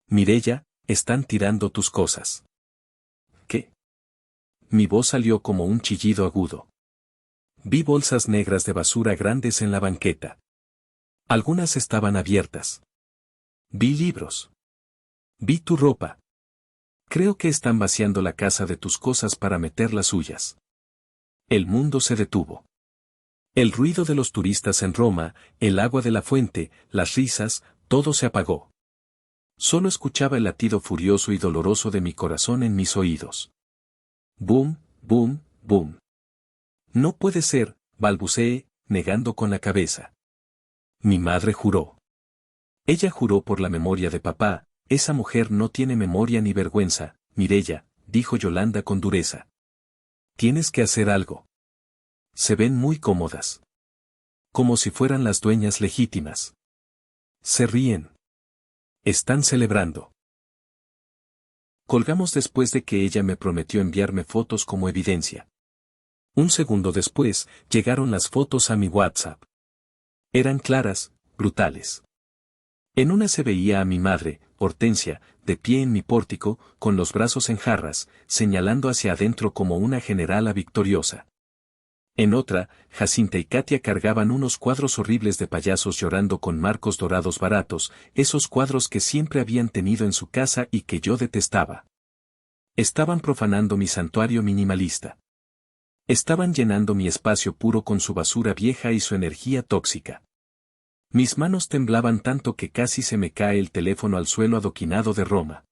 Mireya, están tirando tus cosas. ¿Qué? Mi voz salió como un chillido agudo. Vi bolsas negras de basura grandes en la banqueta. Algunas estaban abiertas. Vi libros. Vi tu ropa. Creo que están vaciando la casa de tus cosas para meter las suyas. El mundo se detuvo. El ruido de los turistas en Roma, el agua de la fuente, las risas, todo se apagó. Solo escuchaba el latido furioso y doloroso de mi corazón en mis oídos. Boom, boom, boom. No puede ser, balbuceé, negando con la cabeza. Mi madre juró. Ella juró por la memoria de papá, esa mujer no tiene memoria ni vergüenza, Mireya, dijo Yolanda con dureza. Tienes que hacer algo. Se ven muy cómodas. Como si fueran las dueñas legítimas. Se ríen. Están celebrando. Colgamos después de que ella me prometió enviarme fotos como evidencia. Un segundo después, llegaron las fotos a mi WhatsApp. Eran claras, brutales. En una se veía a mi madre, Hortensia, de pie en mi pórtico, con los brazos en jarras, señalando hacia adentro como una generala victoriosa. En otra, Jacinta y Katia cargaban unos cuadros horribles de payasos llorando con marcos dorados baratos, esos cuadros que siempre habían tenido en su casa y que yo detestaba. Estaban profanando mi santuario minimalista. Estaban llenando mi espacio puro con su basura vieja y su energía tóxica. Mis manos temblaban tanto que casi se me cae el teléfono al suelo adoquinado de Roma.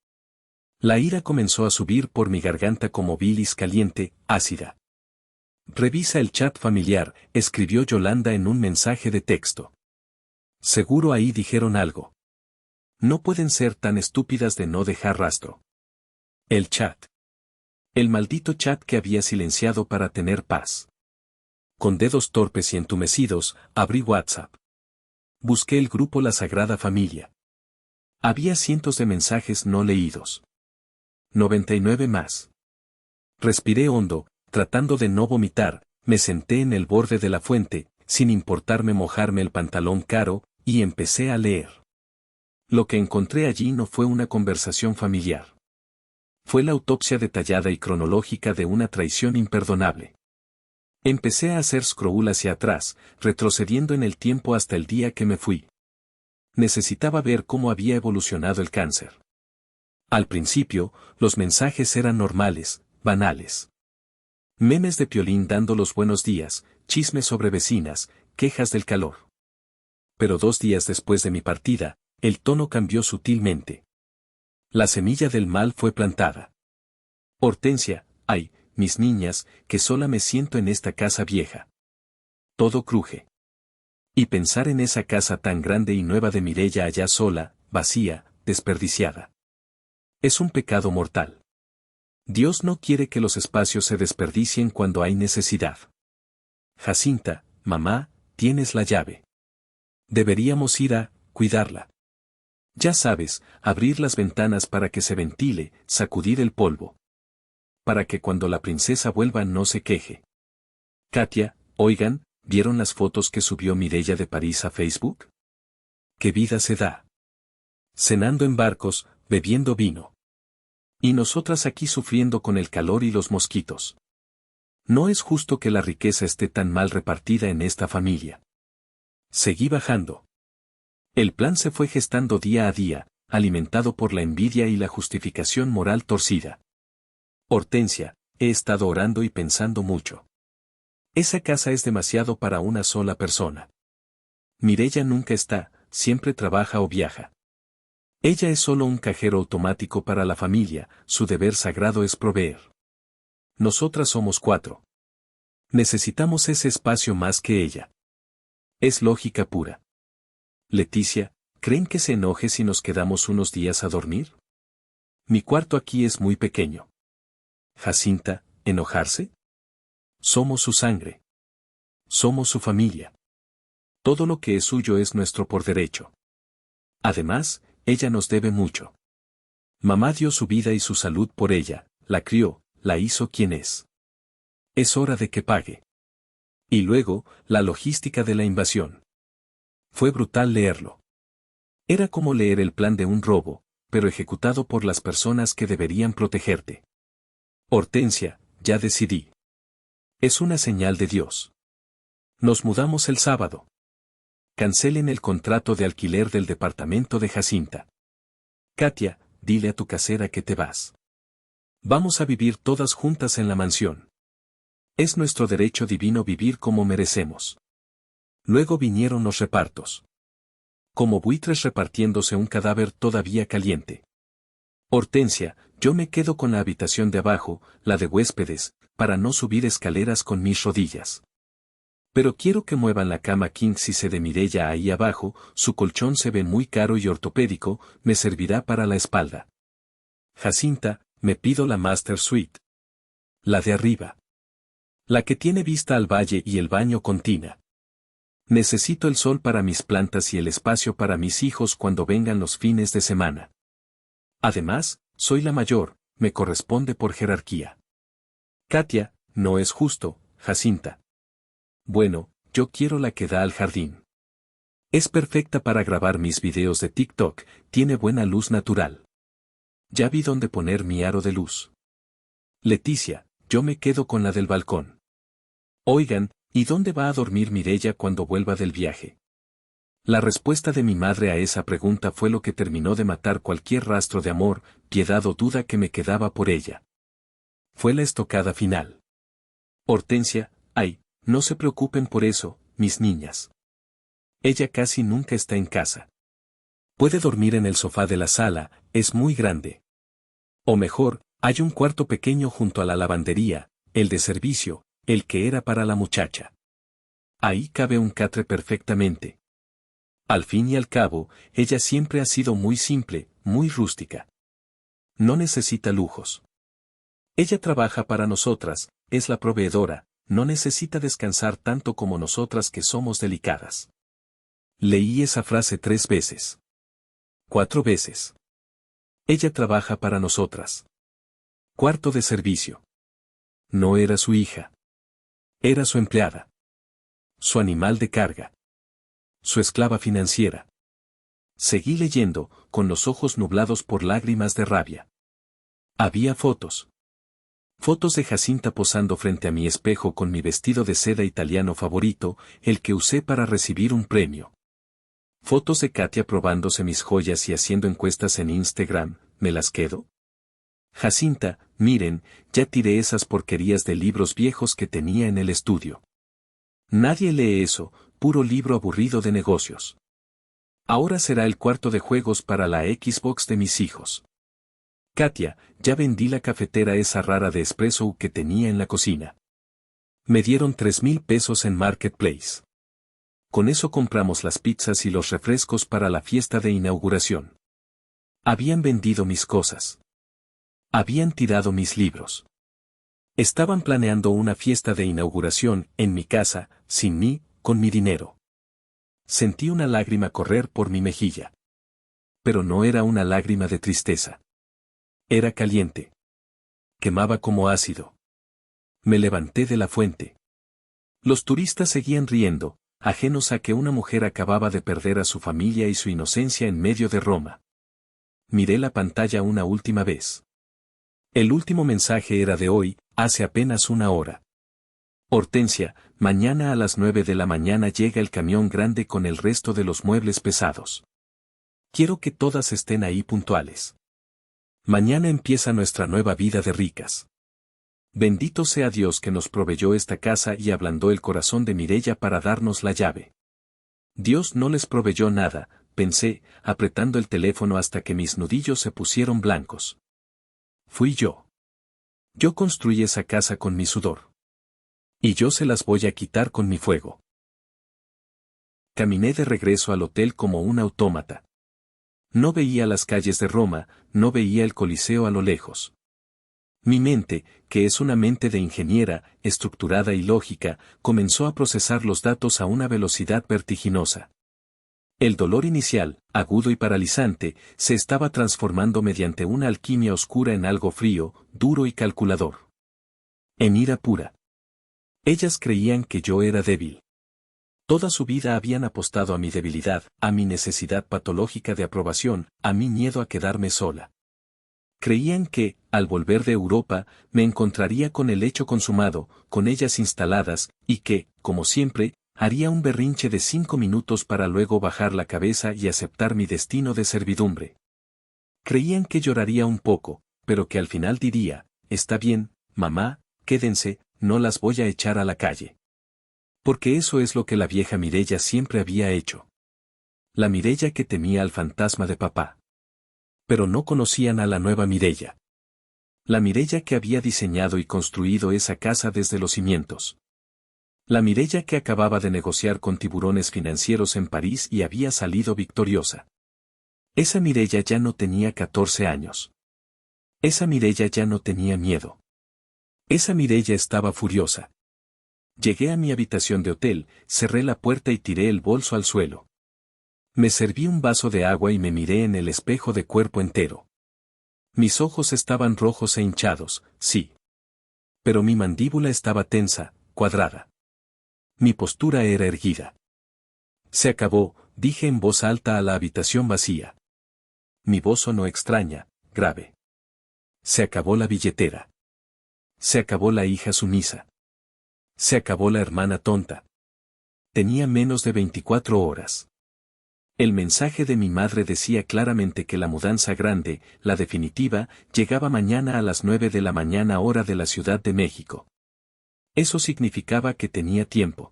La ira comenzó a subir por mi garganta como bilis caliente, ácida. Revisa el chat familiar, escribió Yolanda en un mensaje de texto. Seguro ahí dijeron algo. No pueden ser tan estúpidas de no dejar rastro. El chat. El maldito chat que había silenciado para tener paz. Con dedos torpes y entumecidos, abrí WhatsApp. Busqué el grupo La Sagrada Familia. Había cientos de mensajes no leídos. 99 más. Respiré hondo, tratando de no vomitar, me senté en el borde de la fuente, sin importarme mojarme el pantalón caro, y empecé a leer. Lo que encontré allí no fue una conversación familiar. Fue la autopsia detallada y cronológica de una traición imperdonable. Empecé a hacer scroll hacia atrás, retrocediendo en el tiempo hasta el día que me fui. Necesitaba ver cómo había evolucionado el cáncer. Al principio, los mensajes eran normales, banales. Memes de Piolín dando los buenos días, chismes sobre vecinas, quejas del calor. Pero 2 días después de mi partida, el tono cambió sutilmente. La semilla del mal fue plantada. Hortensia, ay, mis niñas, que sola me siento en esta casa vieja. Todo cruje. Y pensar en esa casa tan grande y nueva de Mireya allá sola, vacía, desperdiciada. Es un pecado mortal. Dios no quiere que los espacios se desperdicien cuando hay necesidad. Jacinta, mamá, tienes la llave. Deberíamos ir a cuidarla. Ya sabes, abrir las ventanas para que se ventile, sacudir el polvo. Para que cuando la princesa vuelva no se queje. Katia, oigan, ¿vieron las fotos que subió Mireya de París a Facebook? ¿Qué vida se da? Cenando en barcos, bebiendo vino. Y nosotras aquí sufriendo con el calor y los mosquitos. No es justo que la riqueza esté tan mal repartida en esta familia. Seguí bajando. El plan se fue gestando día a día, alimentado por la envidia y la justificación moral torcida. Hortensia, he estado orando y pensando mucho. Esa casa es demasiado para una sola persona. Mireya nunca está, siempre trabaja o viaja. Ella es solo un cajero automático para la familia, su deber sagrado es proveer. Nosotras somos 4. Necesitamos ese espacio más que ella. Es lógica pura. Leticia, ¿creen que se enoje si nos quedamos unos días a dormir? Mi cuarto aquí es muy pequeño. Jacinta, ¿enojarse? Somos su sangre. Somos su familia. Todo lo que es suyo es nuestro por derecho. Además, ella nos debe mucho. Mamá dio su vida y su salud por ella, la crió, la hizo quien es. Es hora de que pague. Y luego, la logística de la invasión. Fue brutal leerlo. Era como leer el plan de un robo, pero ejecutado por las personas que deberían protegerte. Hortensia, ya decidí. Es una señal de Dios. Nos mudamos el sábado. Cancelen el contrato de alquiler del departamento de Jacinta. Katia, dile a tu casera que te vas. Vamos a vivir todas juntas en la mansión. Es nuestro derecho divino vivir como merecemos. Luego vinieron los repartos. Como buitres repartiéndose un cadáver todavía caliente. Hortensia, yo me quedo con la habitación de abajo, la de huéspedes, para no subir escaleras con mis rodillas. Pero quiero que muevan la cama king size de Mireya ahí abajo, su colchón se ve muy caro y ortopédico, me servirá para la espalda. Jacinta, me pido la Master Suite. La de arriba. La que tiene vista al valle y el baño con tina. Necesito el sol para mis plantas y el espacio para mis hijos cuando vengan los fines de semana. Además, soy la mayor, me corresponde por jerarquía. Katia, no es justo, Jacinta. Bueno, yo quiero la que da al jardín. Es perfecta para grabar mis videos de TikTok, tiene buena luz natural. Ya vi dónde poner mi aro de luz. Leticia, yo me quedo con la del balcón. Oigan, ¿y dónde va a dormir Mireya cuando vuelva del viaje? La respuesta de mi madre a esa pregunta fue lo que terminó de matar cualquier rastro de amor, piedad o duda que me quedaba por ella. Fue la estocada final. Hortensia, ay, no se preocupen por eso, mis niñas. Ella casi nunca está en casa. Puede dormir en el sofá de la sala, es muy grande. O mejor, hay un cuarto pequeño junto a la lavandería, el de servicio, el que era para la muchacha. Ahí cabe un catre perfectamente. Al fin y al cabo, ella siempre ha sido muy simple, muy rústica. No necesita lujos. Ella trabaja para nosotras, es la proveedora, no necesita descansar tanto como nosotras que somos delicadas. Leí esa frase 3 veces. 4 veces. Ella trabaja para nosotras. Cuarto de servicio. No era su hija. Era su empleada. Su animal de carga. Su esclava financiera. Seguí leyendo, con los ojos nublados por lágrimas de rabia. Había fotos. Fotos de Jacinta posando frente a mi espejo con mi vestido de seda italiano favorito, el que usé para recibir un premio. Fotos de Katia probándose mis joyas y haciendo encuestas en Instagram, ¿me las quedo? Jacinta, miren, ya tiré esas porquerías de libros viejos que tenía en el estudio. Nadie lee eso, puro libro aburrido de negocios. Ahora será el cuarto de juegos para la Xbox de mis hijos. Katia, ya vendí la cafetera esa rara de espresso que tenía en la cocina. Me dieron 3,000 pesos en Marketplace. Con eso compramos las pizzas y los refrescos para la fiesta de inauguración. Habían vendido mis cosas. Habían tirado mis libros. Estaban planeando una fiesta de inauguración en mi casa, sin mí, con mi dinero. Sentí una lágrima correr por mi mejilla. Pero no era una lágrima de tristeza. Era caliente. Quemaba como ácido. Me levanté de la fuente. Los turistas seguían riendo, ajenos a que una mujer acababa de perder a su familia y su inocencia en medio de Roma. Miré la pantalla una última vez. El último mensaje era de hoy, hace apenas una hora. Hortensia, mañana a las 9 de la mañana llega el camión grande con el resto de los muebles pesados. Quiero que todas estén ahí puntuales. Mañana empieza nuestra nueva vida de ricas. Bendito sea Dios que nos proveyó esta casa y ablandó el corazón de Mireya para darnos la llave. Dios no les proveyó nada, pensé, apretando el teléfono hasta que mis nudillos se pusieron blancos. Fui yo. Yo construí esa casa con mi sudor. Y yo se las voy a quitar con mi fuego. Caminé de regreso al hotel como un autómata. No veía las calles de Roma, no veía el Coliseo a lo lejos. Mi mente, que es una mente de ingeniera, estructurada y lógica, comenzó a procesar los datos a una velocidad vertiginosa. El dolor inicial, agudo y paralizante, se estaba transformando mediante una alquimia oscura en algo frío, duro y calculador. En ira pura. Ellas creían que yo era débil. Toda su vida habían apostado a mi debilidad, a mi necesidad patológica de aprobación, a mi miedo a quedarme sola. Creían que, al volver de Europa, me encontraría con el hecho consumado, con ellas instaladas, y que, como siempre, haría un berrinche de 5 minutos para luego bajar la cabeza y aceptar mi destino de servidumbre. Creían que lloraría un poco, pero que al final diría, está bien, mamá, quédense, no las voy a echar a la calle. Porque eso es lo que la vieja Mireya siempre había hecho. La Mireya que temía al fantasma de papá. Pero no conocían a la nueva Mireya. La Mireya que había diseñado y construido esa casa desde los cimientos. La Mireya que acababa de negociar con tiburones financieros en París y había salido victoriosa. Esa Mireya ya no tenía 14 años. Esa Mireya ya no tenía miedo. Esa Mireya estaba furiosa. Llegué a mi habitación de hotel, cerré la puerta y tiré el bolso al suelo. Me serví un vaso de agua y me miré en el espejo de cuerpo entero. Mis ojos estaban rojos e hinchados, sí. Pero mi mandíbula estaba tensa, cuadrada. Mi postura era erguida. Se acabó, dije en voz alta a la habitación vacía. Mi voz sonó extraña, grave. Se acabó la billetera. Se acabó la hija sumisa. Se acabó la hermana tonta. Tenía menos de 24 horas. El mensaje de mi madre decía claramente que la mudanza grande, la definitiva, llegaba mañana a las 9 de la mañana hora de la Ciudad de México. Eso significaba que tenía tiempo.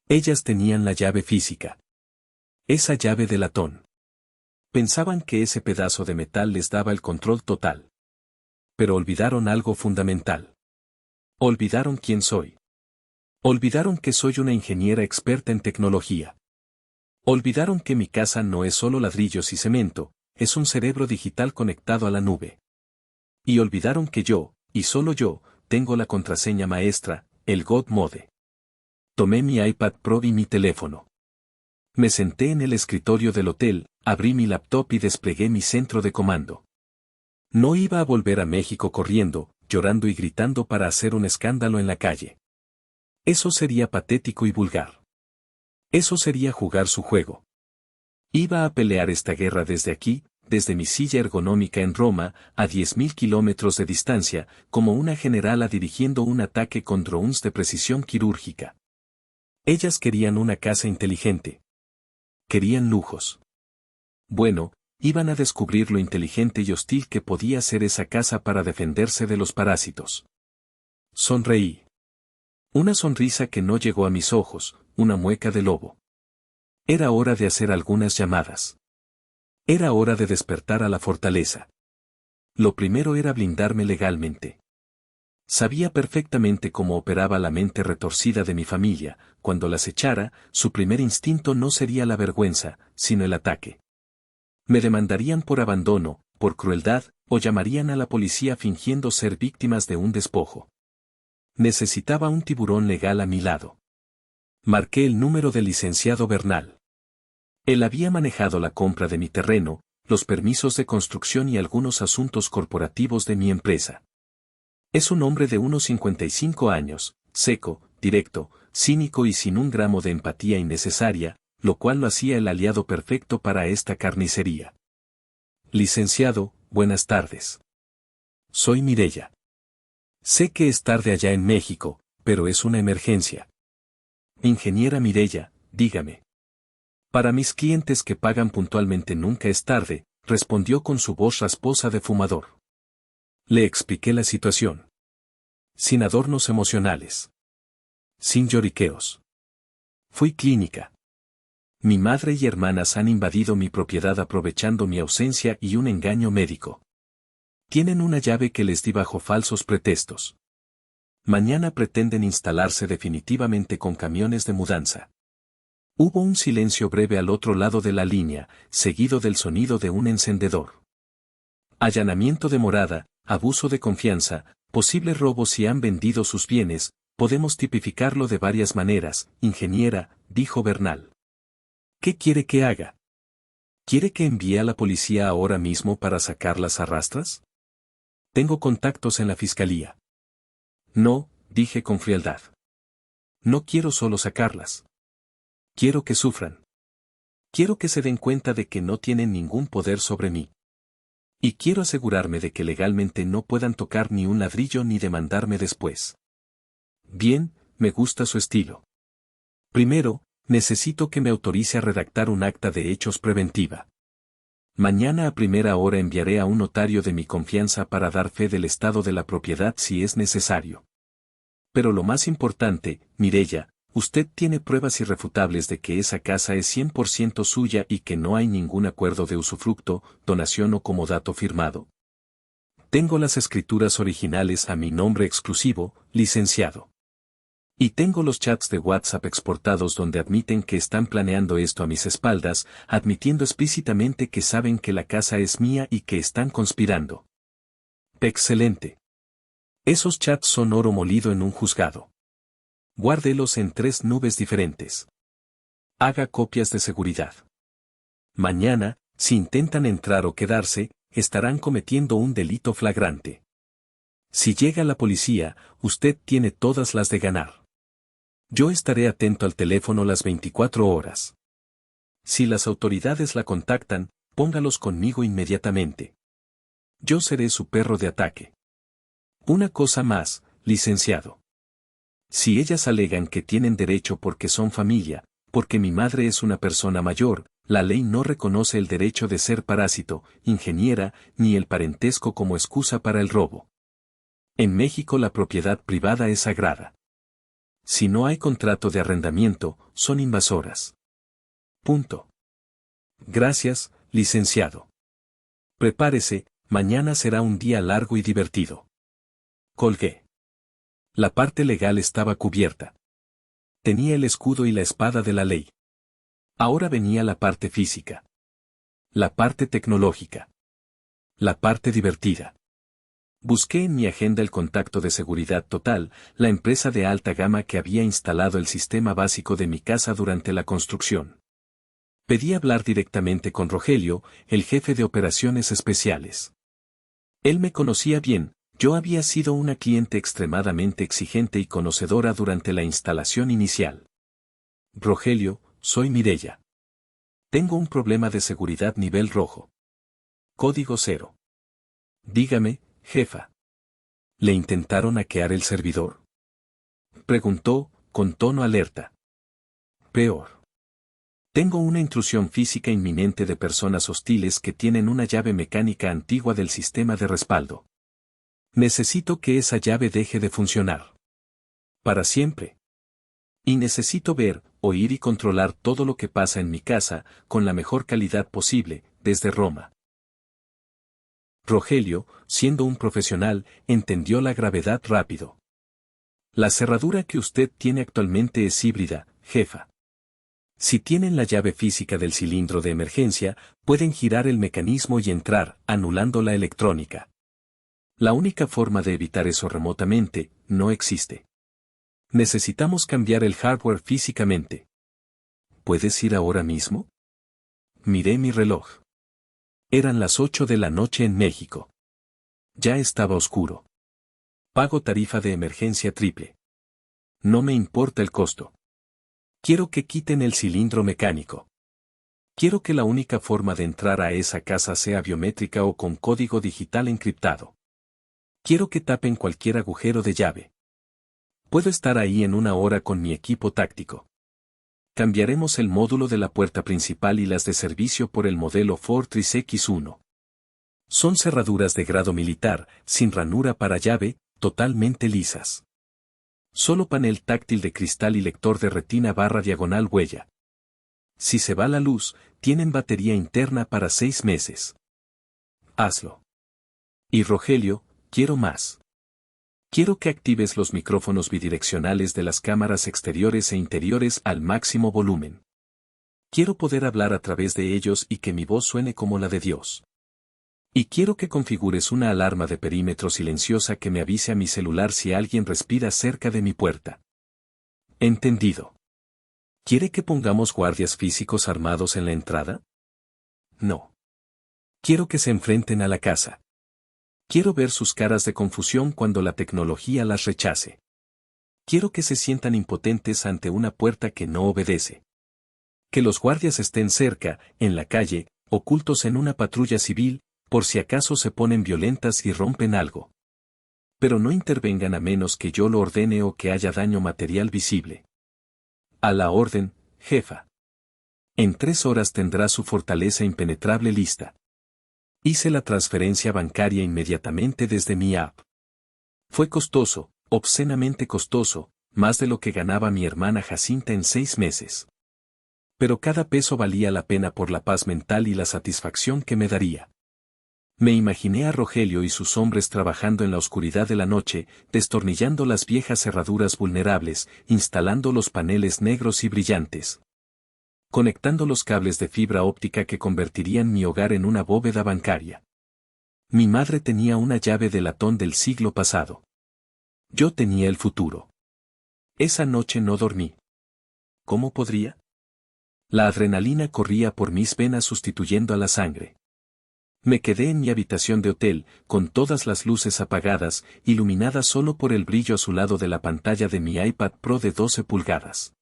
Ellas tenían la llave física. Esa llave de latón. Pensaban que ese pedazo de metal les daba el control total. Pero olvidaron algo fundamental. Olvidaron quién soy. Olvidaron que soy una ingeniera experta en tecnología. Olvidaron que mi casa no es solo ladrillos y cemento, es un cerebro digital conectado a la nube. Y olvidaron que yo, y solo yo, tengo la contraseña maestra, el God Mode. Tomé mi iPad Pro y mi teléfono. Me senté en el escritorio del hotel, abrí mi laptop y desplegué mi centro de comando. No iba a volver a México corriendo, llorando y gritando para hacer un escándalo en la calle. Eso sería patético y vulgar. Eso sería jugar su juego. Iba a pelear esta guerra desde aquí, desde mi silla ergonómica en Roma, a 10.000 kilómetros de distancia, como una generala dirigiendo un ataque con drones de precisión quirúrgica. Ellas querían una casa inteligente. Querían lujos. Bueno, iban a descubrir lo inteligente y hostil que podía ser esa casa para defenderse de los parásitos. Sonreí. Una sonrisa que no llegó a mis ojos, una mueca de lobo. Era hora de hacer algunas llamadas. Era hora de despertar a la fortaleza. Lo primero era blindarme legalmente. Sabía perfectamente cómo operaba la mente retorcida de mi familia. Cuando las echara, su primer instinto no sería la vergüenza, sino el ataque. Me demandarían por abandono, por crueldad, o llamarían a la policía fingiendo ser víctimas de un despojo. Necesitaba un tiburón legal a mi lado. Marqué el número del licenciado Bernal. Él había manejado la compra de mi terreno, los permisos de construcción y algunos asuntos corporativos de mi empresa. Es un hombre de unos 55 años, seco, directo, cínico y sin un gramo de empatía innecesaria, lo cual lo hacía el aliado perfecto para esta carnicería. Licenciado, buenas tardes. Soy Mireya. Sé que es tarde allá en México, pero es una emergencia. Ingeniera Mireya, dígame. Para mis clientes que pagan puntualmente nunca es tarde, respondió con su voz rasposa de fumador. Le expliqué la situación. Sin adornos emocionales. Sin lloriqueos. Fui clínica. Mi madre y hermanas han invadido mi propiedad aprovechando mi ausencia y un engaño médico. Tienen una llave que les di bajo falsos pretextos. Mañana pretenden instalarse definitivamente con camiones de mudanza. Hubo un silencio breve al otro lado de la línea, seguido del sonido de un encendedor. Allanamiento de morada, abuso de confianza, posible robo si han vendido sus bienes, podemos tipificarlo de varias maneras, ingeniera, dijo Bernal. ¿Qué quiere que haga? ¿Quiere que envíe a la policía ahora mismo para sacarlas a rastras? Tengo contactos en la fiscalía. No, dije con frialdad. No quiero solo sacarlas. Quiero que sufran. Quiero que se den cuenta de que no tienen ningún poder sobre mí. Y quiero asegurarme de que legalmente no puedan tocar ni un ladrillo ni demandarme después. Bien, me gusta su estilo. Primero, necesito que me autorice a redactar un acta de hechos preventiva. Mañana a primera hora enviaré a un notario de mi confianza para dar fe del estado de la propiedad si es necesario. Pero lo más importante, Mireya, usted tiene pruebas irrefutables de que esa casa es 100% suya y que no hay ningún acuerdo de usufructo, donación o comodato firmado. Tengo las escrituras originales a mi nombre exclusivo, licenciado. Y tengo los chats de WhatsApp exportados donde admiten que están planeando esto a mis espaldas, admitiendo explícitamente que saben que la casa es mía y que están conspirando. Excelente. Esos chats son oro molido en un juzgado. Guárdelos en 3 nubes diferentes. Haga copias de seguridad. Mañana, si intentan entrar o quedarse, estarán cometiendo un delito flagrante. Si llega la policía, usted tiene todas las de ganar. Yo estaré atento al teléfono las 24 horas. Si las autoridades la contactan, póngalos conmigo inmediatamente. Yo seré su perro de ataque. Una cosa más, licenciado. Si ellas alegan que tienen derecho porque son familia, porque mi madre es una persona mayor, la ley no reconoce el derecho de ser parásito, ingeniera, ni el parentesco como excusa para el robo. En México la propiedad privada es sagrada. Si no hay contrato de arrendamiento, son invasoras. Punto. Gracias, licenciado. Prepárese, mañana será un día largo y divertido. Colgué. La parte legal estaba cubierta. Tenía el escudo y la espada de la ley. Ahora venía la parte física. La parte tecnológica. La parte divertida. Busqué en mi agenda el contacto de Seguridad Total, la empresa de alta gama que había instalado el sistema básico de mi casa durante la construcción. Pedí hablar directamente con Rogelio, el jefe de operaciones especiales. Él me conocía bien, yo había sido una cliente extremadamente exigente y conocedora durante la instalación inicial. Rogelio, soy Mireya. Tengo un problema de seguridad nivel rojo. Código 0. Dígame, jefa. ¿Le intentaron hackear el servidor? Preguntó, con tono alerta. Peor. Tengo una intrusión física inminente de personas hostiles que tienen una llave mecánica antigua del sistema de respaldo. Necesito que esa llave deje de funcionar. Para siempre. Y necesito ver, oír y controlar todo lo que pasa en mi casa, con la mejor calidad posible, desde Roma. Rogelio, siendo un profesional, entendió la gravedad rápido. La cerradura que usted tiene actualmente es híbrida, jefa. Si tienen la llave física del cilindro de emergencia, pueden girar el mecanismo y entrar, anulando la electrónica. La única forma de evitar eso remotamente, no existe. Necesitamos cambiar el hardware físicamente. ¿Puedes ir ahora mismo? Miré mi reloj. Eran las 8 de la noche en México. Ya estaba oscuro. Pago tarifa de emergencia triple. No me importa el costo. Quiero que quiten el cilindro mecánico. Quiero que la única forma de entrar a esa casa sea biométrica o con código digital encriptado. Quiero que tapen cualquier agujero de llave. Puedo estar ahí en una hora con mi equipo táctico. Cambiaremos el módulo de la puerta principal y las de servicio por el modelo Fortress X1. Son cerraduras de grado militar, sin ranura para llave, totalmente lisas. Solo panel táctil de cristal y lector de retina / huella. Si se va la luz, tienen batería interna para 6 meses. Hazlo. Y Rogelio, quiero más. Quiero que actives los micrófonos bidireccionales de las cámaras exteriores e interiores al máximo volumen. Quiero poder hablar a través de ellos y que mi voz suene como la de Dios. Y quiero que configures una alarma de perímetro silenciosa que me avise a mi celular si alguien respira cerca de mi puerta. Entendido. ¿Quiere que pongamos guardias físicos armados en la entrada? No. Quiero que se enfrenten a la casa. Quiero ver sus caras de confusión cuando la tecnología las rechace. Quiero que se sientan impotentes ante una puerta que no obedece. Que los guardias estén cerca, en la calle, ocultos en una patrulla civil, por si acaso se ponen violentas y rompen algo. Pero no intervengan a menos que yo lo ordene o que haya daño material visible. A la orden, jefa. En 3 horas tendrá su fortaleza impenetrable lista. Hice la transferencia bancaria inmediatamente desde mi app. Fue costoso, obscenamente costoso, más de lo que ganaba mi hermana Jacinta en 6 meses. Pero cada peso valía la pena por la paz mental y la satisfacción que me daría. Me imaginé a Rogelio y sus hombres trabajando en la oscuridad de la noche, destornillando las viejas cerraduras vulnerables, instalando los paneles negros y brillantes, conectando los cables de fibra óptica que convertirían mi hogar en una bóveda bancaria. Mi madre tenía una llave de latón del siglo pasado. Yo tenía el futuro. Esa noche no dormí. ¿Cómo podría? La adrenalina corría por mis venas sustituyendo a la sangre. Me quedé en mi habitación de hotel, con todas las luces apagadas, iluminada solo por el brillo azulado de la pantalla de mi iPad Pro de 12 pulgadas.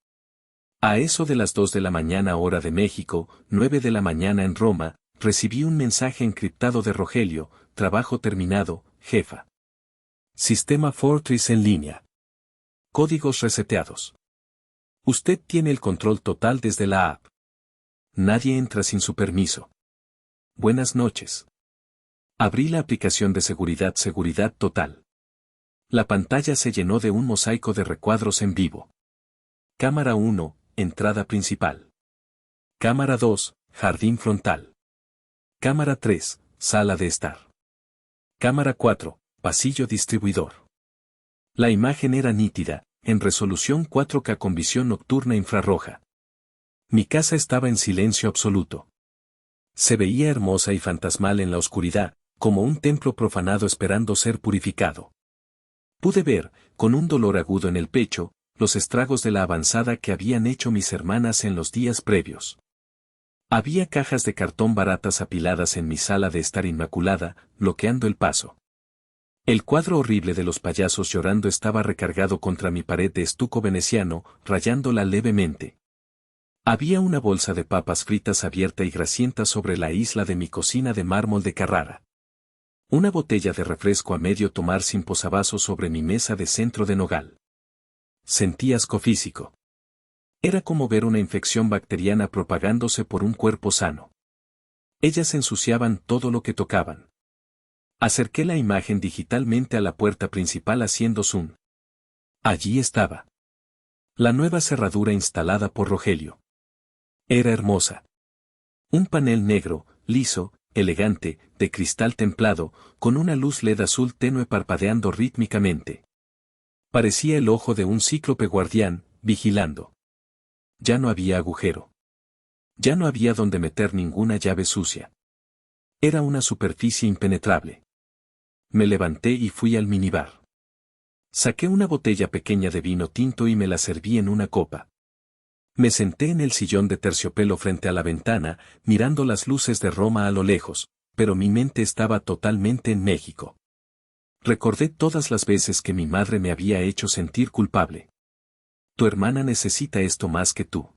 A eso de las 2 de la mañana hora de México, 9 de la mañana en Roma, recibí un mensaje encriptado de Rogelio: trabajo terminado, jefa. Sistema Fortress en línea. Códigos reseteados. Usted tiene el control total desde la app. Nadie entra sin su permiso. Buenas noches. Abrí la aplicación de seguridad total. La pantalla se llenó de un mosaico de recuadros en vivo. Cámara 1, entrada principal. Cámara 2, jardín frontal. Cámara 3, sala de estar. Cámara 4, pasillo distribuidor. La imagen era nítida, en resolución 4K con visión nocturna infrarroja. Mi casa estaba en silencio absoluto. Se veía hermosa y fantasmal en la oscuridad, como un templo profanado esperando ser purificado. Pude ver, con un dolor agudo en el pecho, los estragos de la avanzada que habían hecho mis hermanas en los días previos. Había cajas de cartón baratas apiladas en mi sala de estar inmaculada, bloqueando el paso. El cuadro horrible de los payasos llorando estaba recargado contra mi pared de estuco veneciano, rayándola levemente. Había una bolsa de papas fritas abierta y grasienta sobre la isla de mi cocina de mármol de Carrara. Una botella de refresco a medio tomar sin posavasos sobre mi mesa de centro de nogal. Sentí asco físico. Era como ver una infección bacteriana propagándose por un cuerpo sano. Ellas ensuciaban todo lo que tocaban. Acerqué la imagen digitalmente a la puerta principal haciendo zoom. Allí estaba. La nueva cerradura instalada por Rogelio. Era hermosa. Un panel negro, liso, elegante, de cristal templado, con una luz LED azul tenue parpadeando rítmicamente. Parecía el ojo de un cíclope guardián, vigilando. Ya no había agujero. Ya no había donde meter ninguna llave sucia. Era una superficie impenetrable. Me levanté y fui al minibar. Saqué una botella pequeña de vino tinto y me la serví en una copa. Me senté en el sillón de terciopelo frente a la ventana, mirando las luces de Roma a lo lejos, pero mi mente estaba totalmente en México. Recordé todas las veces que mi madre me había hecho sentir culpable. Tu hermana necesita esto más que tú.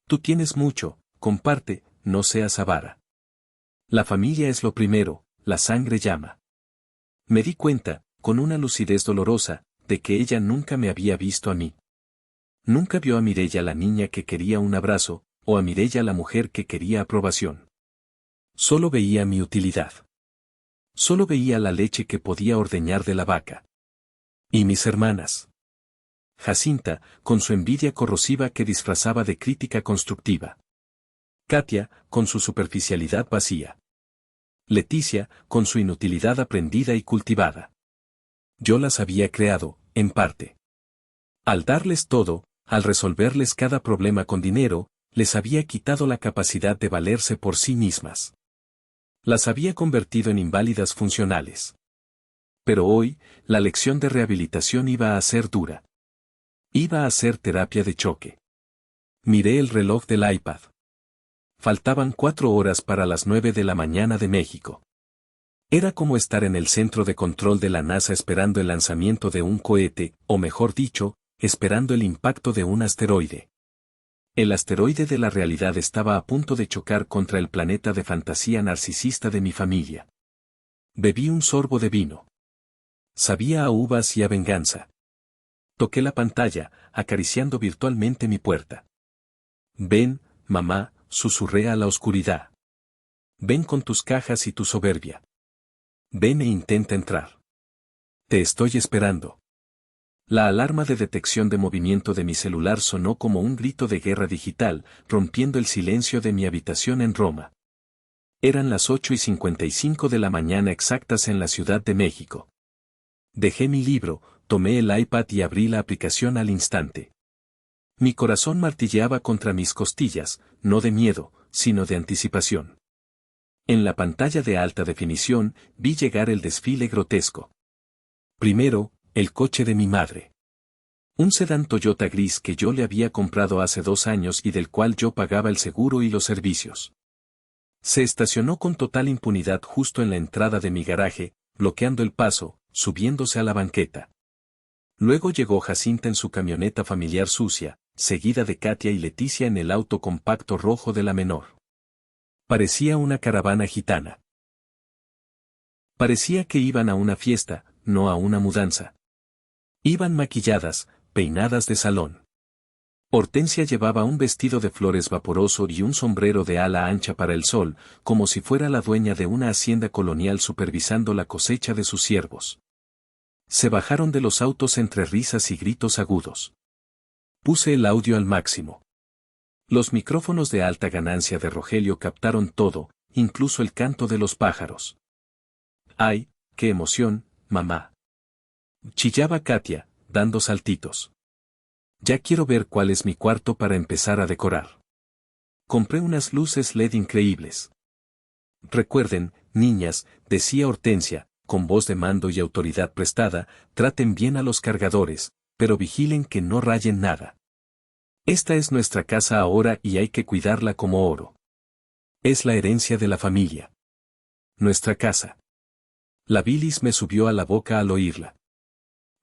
Tú tienes mucho, comparte, no seas avara. La familia es lo primero, la sangre llama. Me di cuenta, con una lucidez dolorosa, de que ella nunca me había visto a mí. Nunca vio a Mireya la niña que quería un abrazo, o a Mireya la mujer que quería aprobación. Solo veía mi utilidad. Solo veía la leche que podía ordeñar de la vaca. Y mis hermanas. Jacinta, con su envidia corrosiva que disfrazaba de crítica constructiva. Katia, con su superficialidad vacía. Leticia, con su inutilidad aprendida y cultivada. Yo las había creado, en parte. Al darles todo, al resolverles cada problema con dinero, les había quitado la capacidad de valerse por sí mismas. Las había convertido en inválidas funcionales. Pero hoy, la lección de rehabilitación iba a ser dura. Iba a ser terapia de choque. Miré el reloj del iPad. Faltaban 4 horas para las 9 de la mañana de México. Era como estar en el centro de control de la NASA esperando el lanzamiento de un cohete, o mejor dicho, esperando el impacto de un asteroide. El asteroide de la realidad estaba a punto de chocar contra el planeta de fantasía narcisista de mi familia. Bebí un sorbo de vino. Sabía a uvas y a venganza. Toqué la pantalla, acariciando virtualmente mi puerta. Ven, mamá, susurré a la oscuridad. Ven con tus cajas y tu soberbia. Ven e intenta entrar. Te estoy esperando. La alarma de detección de movimiento de mi celular sonó como un grito de guerra digital, rompiendo el silencio de mi habitación en Roma. Eran las 8:55 de la mañana exactas en la Ciudad de México. Dejé mi libro, tomé el iPad y abrí la aplicación al instante. Mi corazón martilleaba contra mis costillas, no de miedo, sino de anticipación. En la pantalla de alta definición, vi llegar el desfile grotesco. Primero, el coche de mi madre. Un sedán Toyota gris que yo le había comprado hace 2 años y del cual yo pagaba el seguro y los servicios. Se estacionó con total impunidad justo en la entrada de mi garaje, bloqueando el paso, subiéndose a la banqueta. Luego llegó Jacinta en su camioneta familiar sucia, seguida de Katia y Leticia en el auto compacto rojo de la menor. Parecía una caravana gitana. Parecía que iban a una fiesta, no a una mudanza. Iban maquilladas, peinadas de salón. Hortensia llevaba un vestido de flores vaporoso y un sombrero de ala ancha para el sol, como si fuera la dueña de una hacienda colonial supervisando la cosecha de sus siervos. Se bajaron de los autos entre risas y gritos agudos. Puse el audio al máximo. Los micrófonos de alta ganancia de Rogelio captaron todo, incluso el canto de los pájaros. ¡Ay, qué emoción, mamá! Chillaba Katia, dando saltitos. Ya quiero ver cuál es mi cuarto para empezar a decorar. Compré unas luces LED increíbles. Recuerden, niñas, decía Hortensia, con voz de mando y autoridad prestada, traten bien a los cargadores, pero vigilen que no rayen nada. Esta es nuestra casa ahora y hay que cuidarla como oro. Es la herencia de la familia. Nuestra casa. La bilis me subió a la boca al oírla.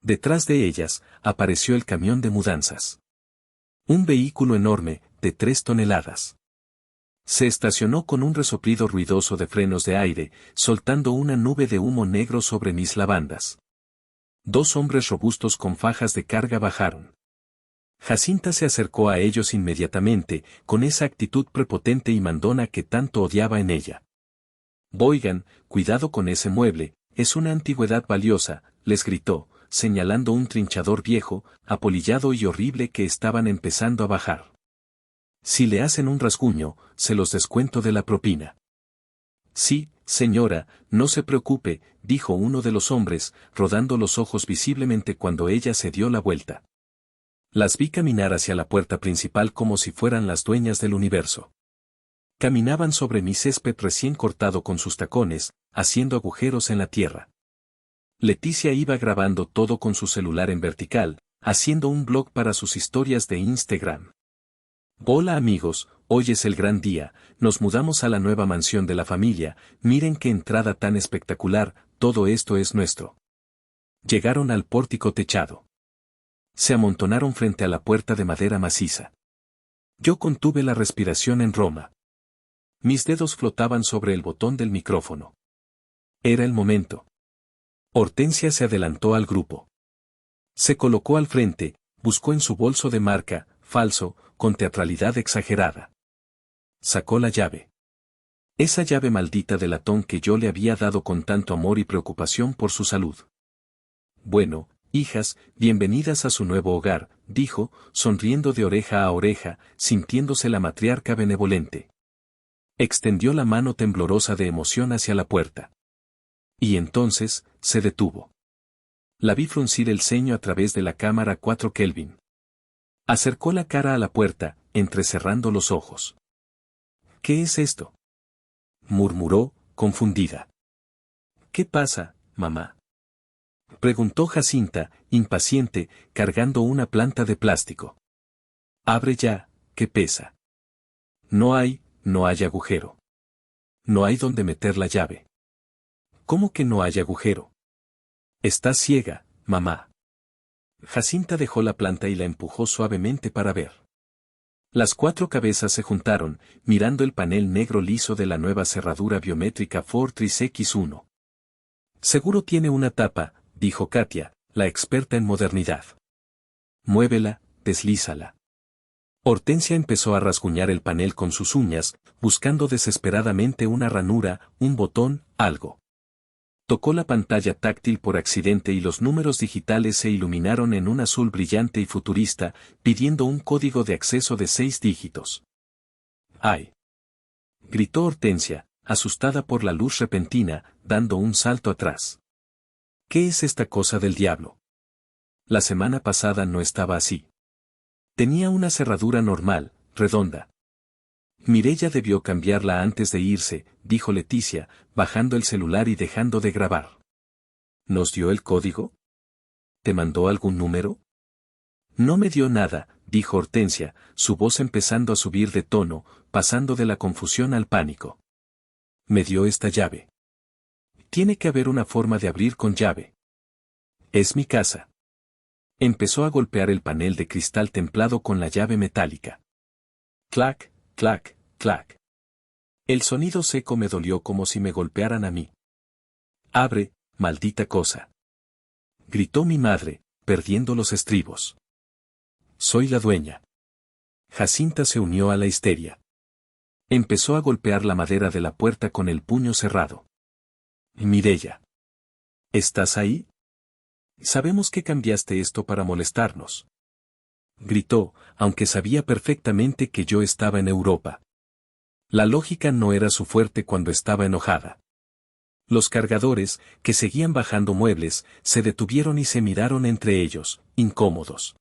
Detrás de ellas, apareció el camión de mudanzas. Un vehículo enorme, de 3 toneladas. Se estacionó con un resoplido ruidoso de frenos de aire, soltando una nube de humo negro sobre mis lavandas. 2 hombres robustos con fajas de carga bajaron. Jacinta se acercó a ellos inmediatamente, con esa actitud prepotente y mandona que tanto odiaba en ella. «Oigan, cuidado con ese mueble, es una antigüedad valiosa», les gritó, señalando un trinchador viejo, apolillado y horrible que estaban empezando a bajar. «Si le hacen un rasguño, se los descuento de la propina». «Sí, señora, no se preocupe», dijo uno de los hombres, rodando los ojos visiblemente cuando ella se dio la vuelta. Las vi caminar hacia la puerta principal como si fueran las dueñas del universo. Caminaban sobre mi césped recién cortado con sus tacones, haciendo agujeros en la tierra. Leticia iba grabando todo con su celular en vertical, haciendo un blog para sus historias de Instagram. «Hola amigos, hoy es el gran día, nos mudamos a la nueva mansión de la familia, miren qué entrada tan espectacular, todo esto es nuestro». Llegaron al pórtico techado. Se amontonaron frente a la puerta de madera maciza. Yo contuve la respiración en Roma. Mis dedos flotaban sobre el botón del micrófono. Era el momento. Hortensia se adelantó al grupo. Se colocó al frente, buscó en su bolso de marca, falso, con teatralidad exagerada. Sacó la llave. Esa llave maldita de latón que yo le había dado con tanto amor y preocupación por su salud. «Bueno, hijas, bienvenidas a su nuevo hogar», dijo, sonriendo de oreja a oreja, sintiéndose la matriarca benevolente. Extendió la mano temblorosa de emoción hacia la puerta. Y entonces, se detuvo. La vi fruncir el ceño a través de la cámara 4 Kelvin. Acercó la cara a la puerta, entrecerrando los ojos. «¿Qué es esto?», murmuró, confundida. «¿Qué pasa, mamá?», preguntó Jacinta, impaciente, cargando una planta de plástico. «Abre ya, que pesa». No hay agujero. No hay donde meter la llave». «¿Cómo que no hay agujero?». «Estás ciega, mamá». Jacinta dejó la planta y la empujó suavemente para ver. Las 4 cabezas se juntaron, mirando el panel negro liso de la nueva cerradura biométrica Fortress X1. «Seguro tiene una tapa», dijo Katia, la experta en modernidad. «Muévela, deslízala». Hortensia empezó a rasguñar el panel con sus uñas, buscando desesperadamente una ranura, un botón, algo. Tocó la pantalla táctil por accidente y los números digitales se iluminaron en un azul brillante y futurista, pidiendo un código de acceso de 6 dígitos. «¡Ay!», gritó Hortensia, asustada por la luz repentina, dando un salto atrás. «¿Qué es esta cosa del diablo? La semana pasada no estaba así. Tenía una cerradura normal, redonda». «Mireya debió cambiarla antes de irse», dijo Leticia, bajando el celular y dejando de grabar. «¿Nos dio el código? ¿Te mandó algún número?». «No me dio nada», dijo Hortensia, su voz empezando a subir de tono, pasando de la confusión al pánico. Me dio esta llave. Tiene que haber una forma de abrir con llave. Es mi casa. Empezó a golpear el panel de cristal templado con la llave metálica. Clac, clac, clac. El sonido seco me dolió como si me golpearan a mí. Abre, maldita cosa. Gritó mi madre, perdiendo los estribos. Soy la dueña. Jacinta se unió a la histeria. Empezó a golpear la madera de la puerta con el puño cerrado. Mireya. ¿Estás ahí? Sabemos que cambiaste esto para molestarnos. Gritó, aunque sabía perfectamente que yo estaba en Europa. La lógica no era su fuerte cuando estaba enojada. Los cargadores, que seguían bajando muebles, se detuvieron y se miraron entre ellos, incómodos.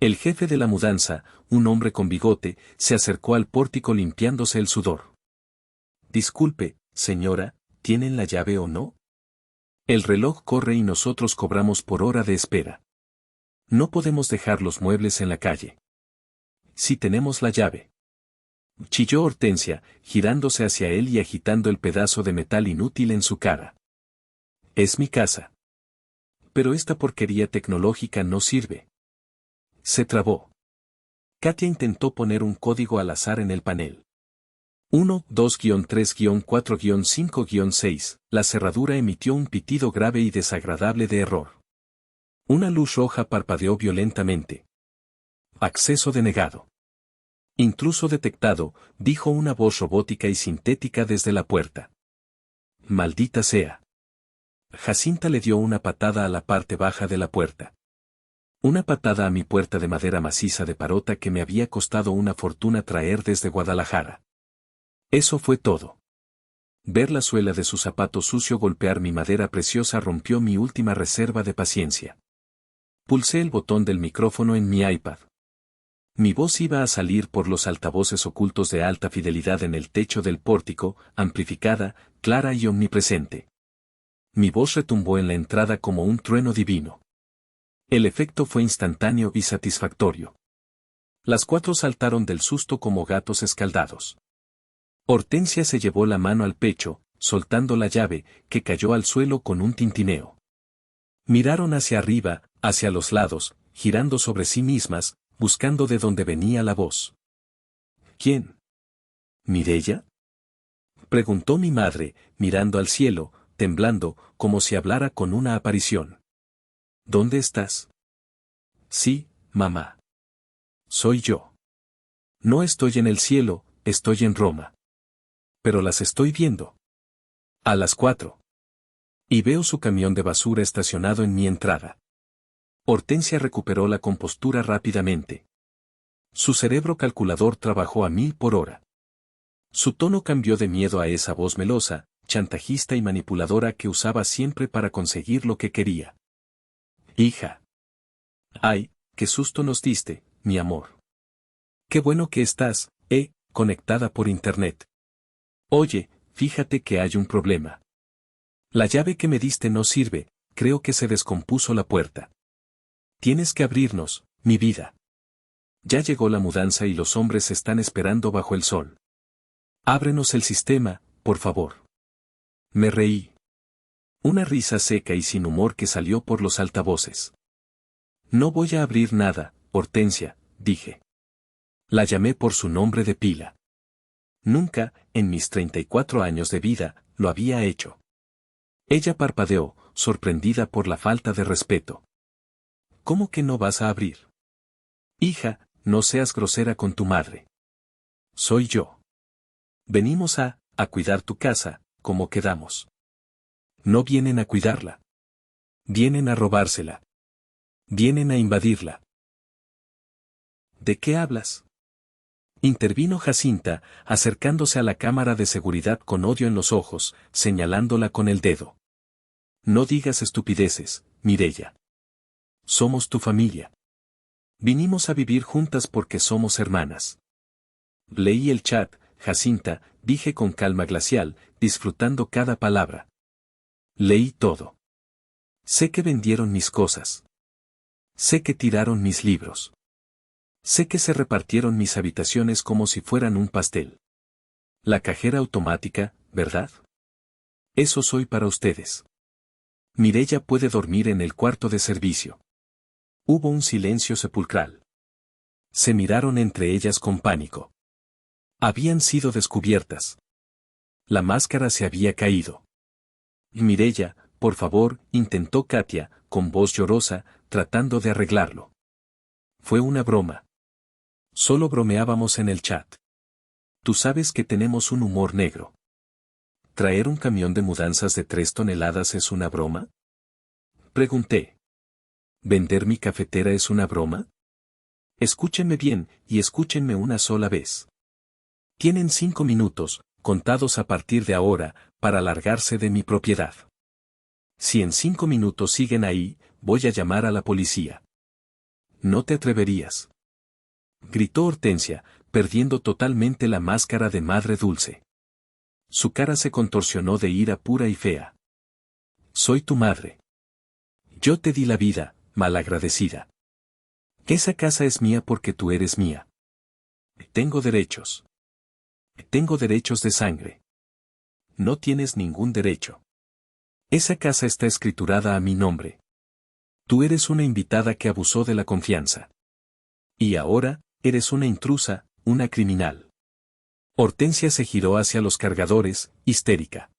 El jefe de la mudanza, un hombre con bigote, se acercó al pórtico limpiándose el sudor. Disculpe, señora, ¿tienen la llave o no? El reloj corre y nosotros cobramos por hora de espera. No podemos dejar los muebles en la calle. Si tenemos la llave. Chilló Hortensia, girándose hacia él y agitando el pedazo de metal inútil en su cara. Es mi casa. Pero esta porquería tecnológica no sirve. Se trabó. Katia intentó poner un código al azar en el panel. 1, 2-3, 4-5, 6. La cerradura emitió un pitido grave y desagradable de error. Una luz roja parpadeó violentamente. Acceso denegado. Intruso detectado, dijo una voz robótica y sintética desde la puerta. Maldita sea. Jacinta le dio una patada a la parte baja de la puerta. Una patada a mi puerta de madera maciza de parota que me había costado una fortuna traer desde Guadalajara. Eso fue todo. Ver la suela de su zapato sucio golpear mi madera preciosa rompió mi última reserva de paciencia. Pulsé el botón del micrófono en mi iPad. Mi voz iba a salir por los altavoces ocultos de alta fidelidad en el techo del pórtico, amplificada, clara y omnipresente. Mi voz retumbó en la entrada como un trueno divino. El efecto fue instantáneo y satisfactorio. Las cuatro saltaron del susto como gatos escaldados. Hortensia se llevó la mano al pecho, soltando la llave, que cayó al suelo con un tintineo. Miraron hacia arriba, hacia los lados, girando sobre sí mismas, buscando de dónde venía la voz. ¿Quién? ¿Mireya? Preguntó mi madre, mirando al cielo, temblando, como si hablara con una aparición. ¿Dónde estás? Sí, mamá. Soy yo. No estoy en el cielo, estoy en Roma. Pero las estoy viendo. A las 4. Y veo su camión de basura estacionado en mi entrada. Hortensia recuperó la compostura rápidamente. Su cerebro calculador trabajó a 1000 por hora. Su tono cambió de miedo a esa voz melosa, chantajista y manipuladora que usaba siempre para conseguir lo que quería. Hija. Ay, qué susto nos diste, mi amor. Qué bueno que estás, conectada por internet. Oye, fíjate que hay un problema. La llave que me diste no sirve, creo que se descompuso la puerta. Tienes que abrirnos, mi vida. Ya llegó la mudanza y los hombres están esperando bajo el sol. Ábrenos el sistema, por favor. Me reí. Una risa seca y sin humor que salió por los altavoces. No voy a abrir nada, Hortensia, dije. La llamé por su nombre de pila. Nunca, en mis 34 años de vida, lo había hecho. Ella parpadeó, sorprendida por la falta de respeto. ¿Cómo que no vas a abrir? Hija, no seas grosera con tu madre. Soy yo. Venimos a cuidar tu casa, como quedamos. No vienen a cuidarla. Vienen a robársela. Vienen a invadirla. ¿De qué hablas? Intervino Jacinta, acercándose a la cámara de seguridad con odio en los ojos, señalándola con el dedo. No digas estupideces, Mireya. Somos tu familia. Vinimos a vivir juntas porque somos hermanas. Leí el chat, Jacinta, dije con calma glacial, disfrutando cada palabra. Leí todo. Sé que vendieron mis cosas. Sé que tiraron mis libros. Sé que se repartieron mis habitaciones como si fueran un pastel. La cajera automática, ¿verdad? Eso soy para ustedes. Mireya puede dormir en el cuarto de servicio. Hubo un silencio sepulcral. Se miraron entre ellas con pánico. Habían sido descubiertas. La máscara se había caído. Mireya, por favor, intentó Katia, con voz llorosa, tratando de arreglarlo. Fue una broma. Solo bromeábamos en el chat. Tú sabes que tenemos un humor negro. ¿Traer un camión de mudanzas de 3 toneladas es una broma? Pregunté. ¿Vender mi cafetera es una broma? Escúchenme bien, y escúchenme una sola vez. Tienen 5 minutos, contados a partir de ahora, para largarse de mi propiedad. Si en 5 minutos siguen ahí, voy a llamar a la policía. ¿No te atreverías?, gritó Hortensia, perdiendo totalmente la máscara de madre dulce. Su cara se contorsionó de ira pura y fea. Soy tu madre. Yo te di la vida, malagradecida. Esa casa es mía porque tú eres mía. Tengo derechos. Tengo derechos de sangre. No tienes ningún derecho. Esa casa está escriturada a mi nombre. Tú eres una invitada que abusó de la confianza. Y ahora, eres una intrusa, una criminal. Hortensia se giró hacia los cargadores, histérica.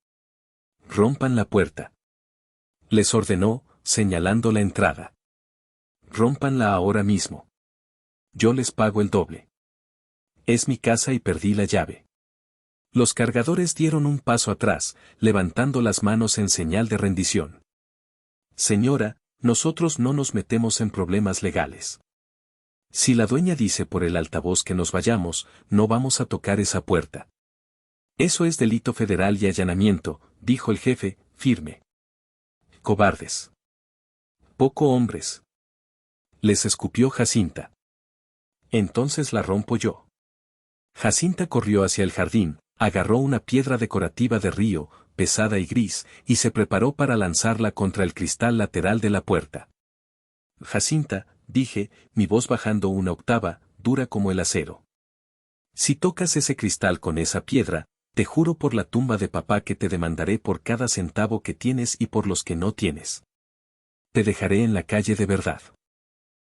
Rompan la puerta. Les ordenó, señalando la entrada. Rómpanla ahora mismo. Yo les pago el doble. Es mi casa y perdí la llave. Los cargadores dieron un paso atrás, levantando las manos en señal de rendición. Señora, nosotros no nos metemos en problemas legales. Si la dueña dice por el altavoz que nos vayamos, no vamos a tocar esa puerta. Eso es delito federal y allanamiento, dijo el jefe, firme. Cobardes. Poco hombres. Les escupió Jacinta. Entonces la rompo yo. Jacinta corrió hacia el jardín, agarró una piedra decorativa de río, pesada y gris, y se preparó para lanzarla contra el cristal lateral de la puerta. Jacinta, dije, mi voz bajando una octava, dura como el acero. Si tocas ese cristal con esa piedra, te juro por la tumba de papá que te demandaré por cada centavo que tienes y por los que no tienes. Te dejaré en la calle de verdad.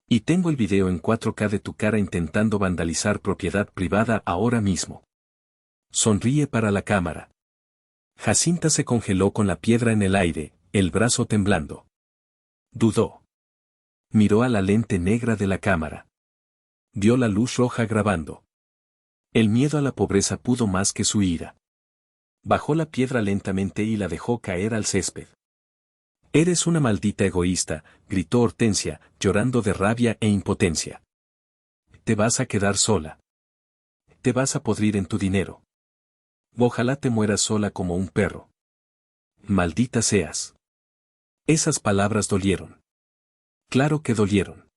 Y tengo el video en 4K de tu cara intentando vandalizar propiedad privada ahora mismo. Sonríe para la cámara. Jacinta se congeló con la piedra en el aire, el brazo temblando. Dudó. Miró a la lente negra de la cámara. Vio la luz roja grabando. El miedo a la pobreza pudo más que su ira. Bajó la piedra lentamente y la dejó caer al césped. Eres una maldita egoísta, gritó Hortensia, llorando de rabia e impotencia. Te vas a quedar sola. Te vas a podrir en tu dinero. Ojalá te mueras sola como un perro. Maldita seas. Esas palabras dolieron. Claro que dolieron.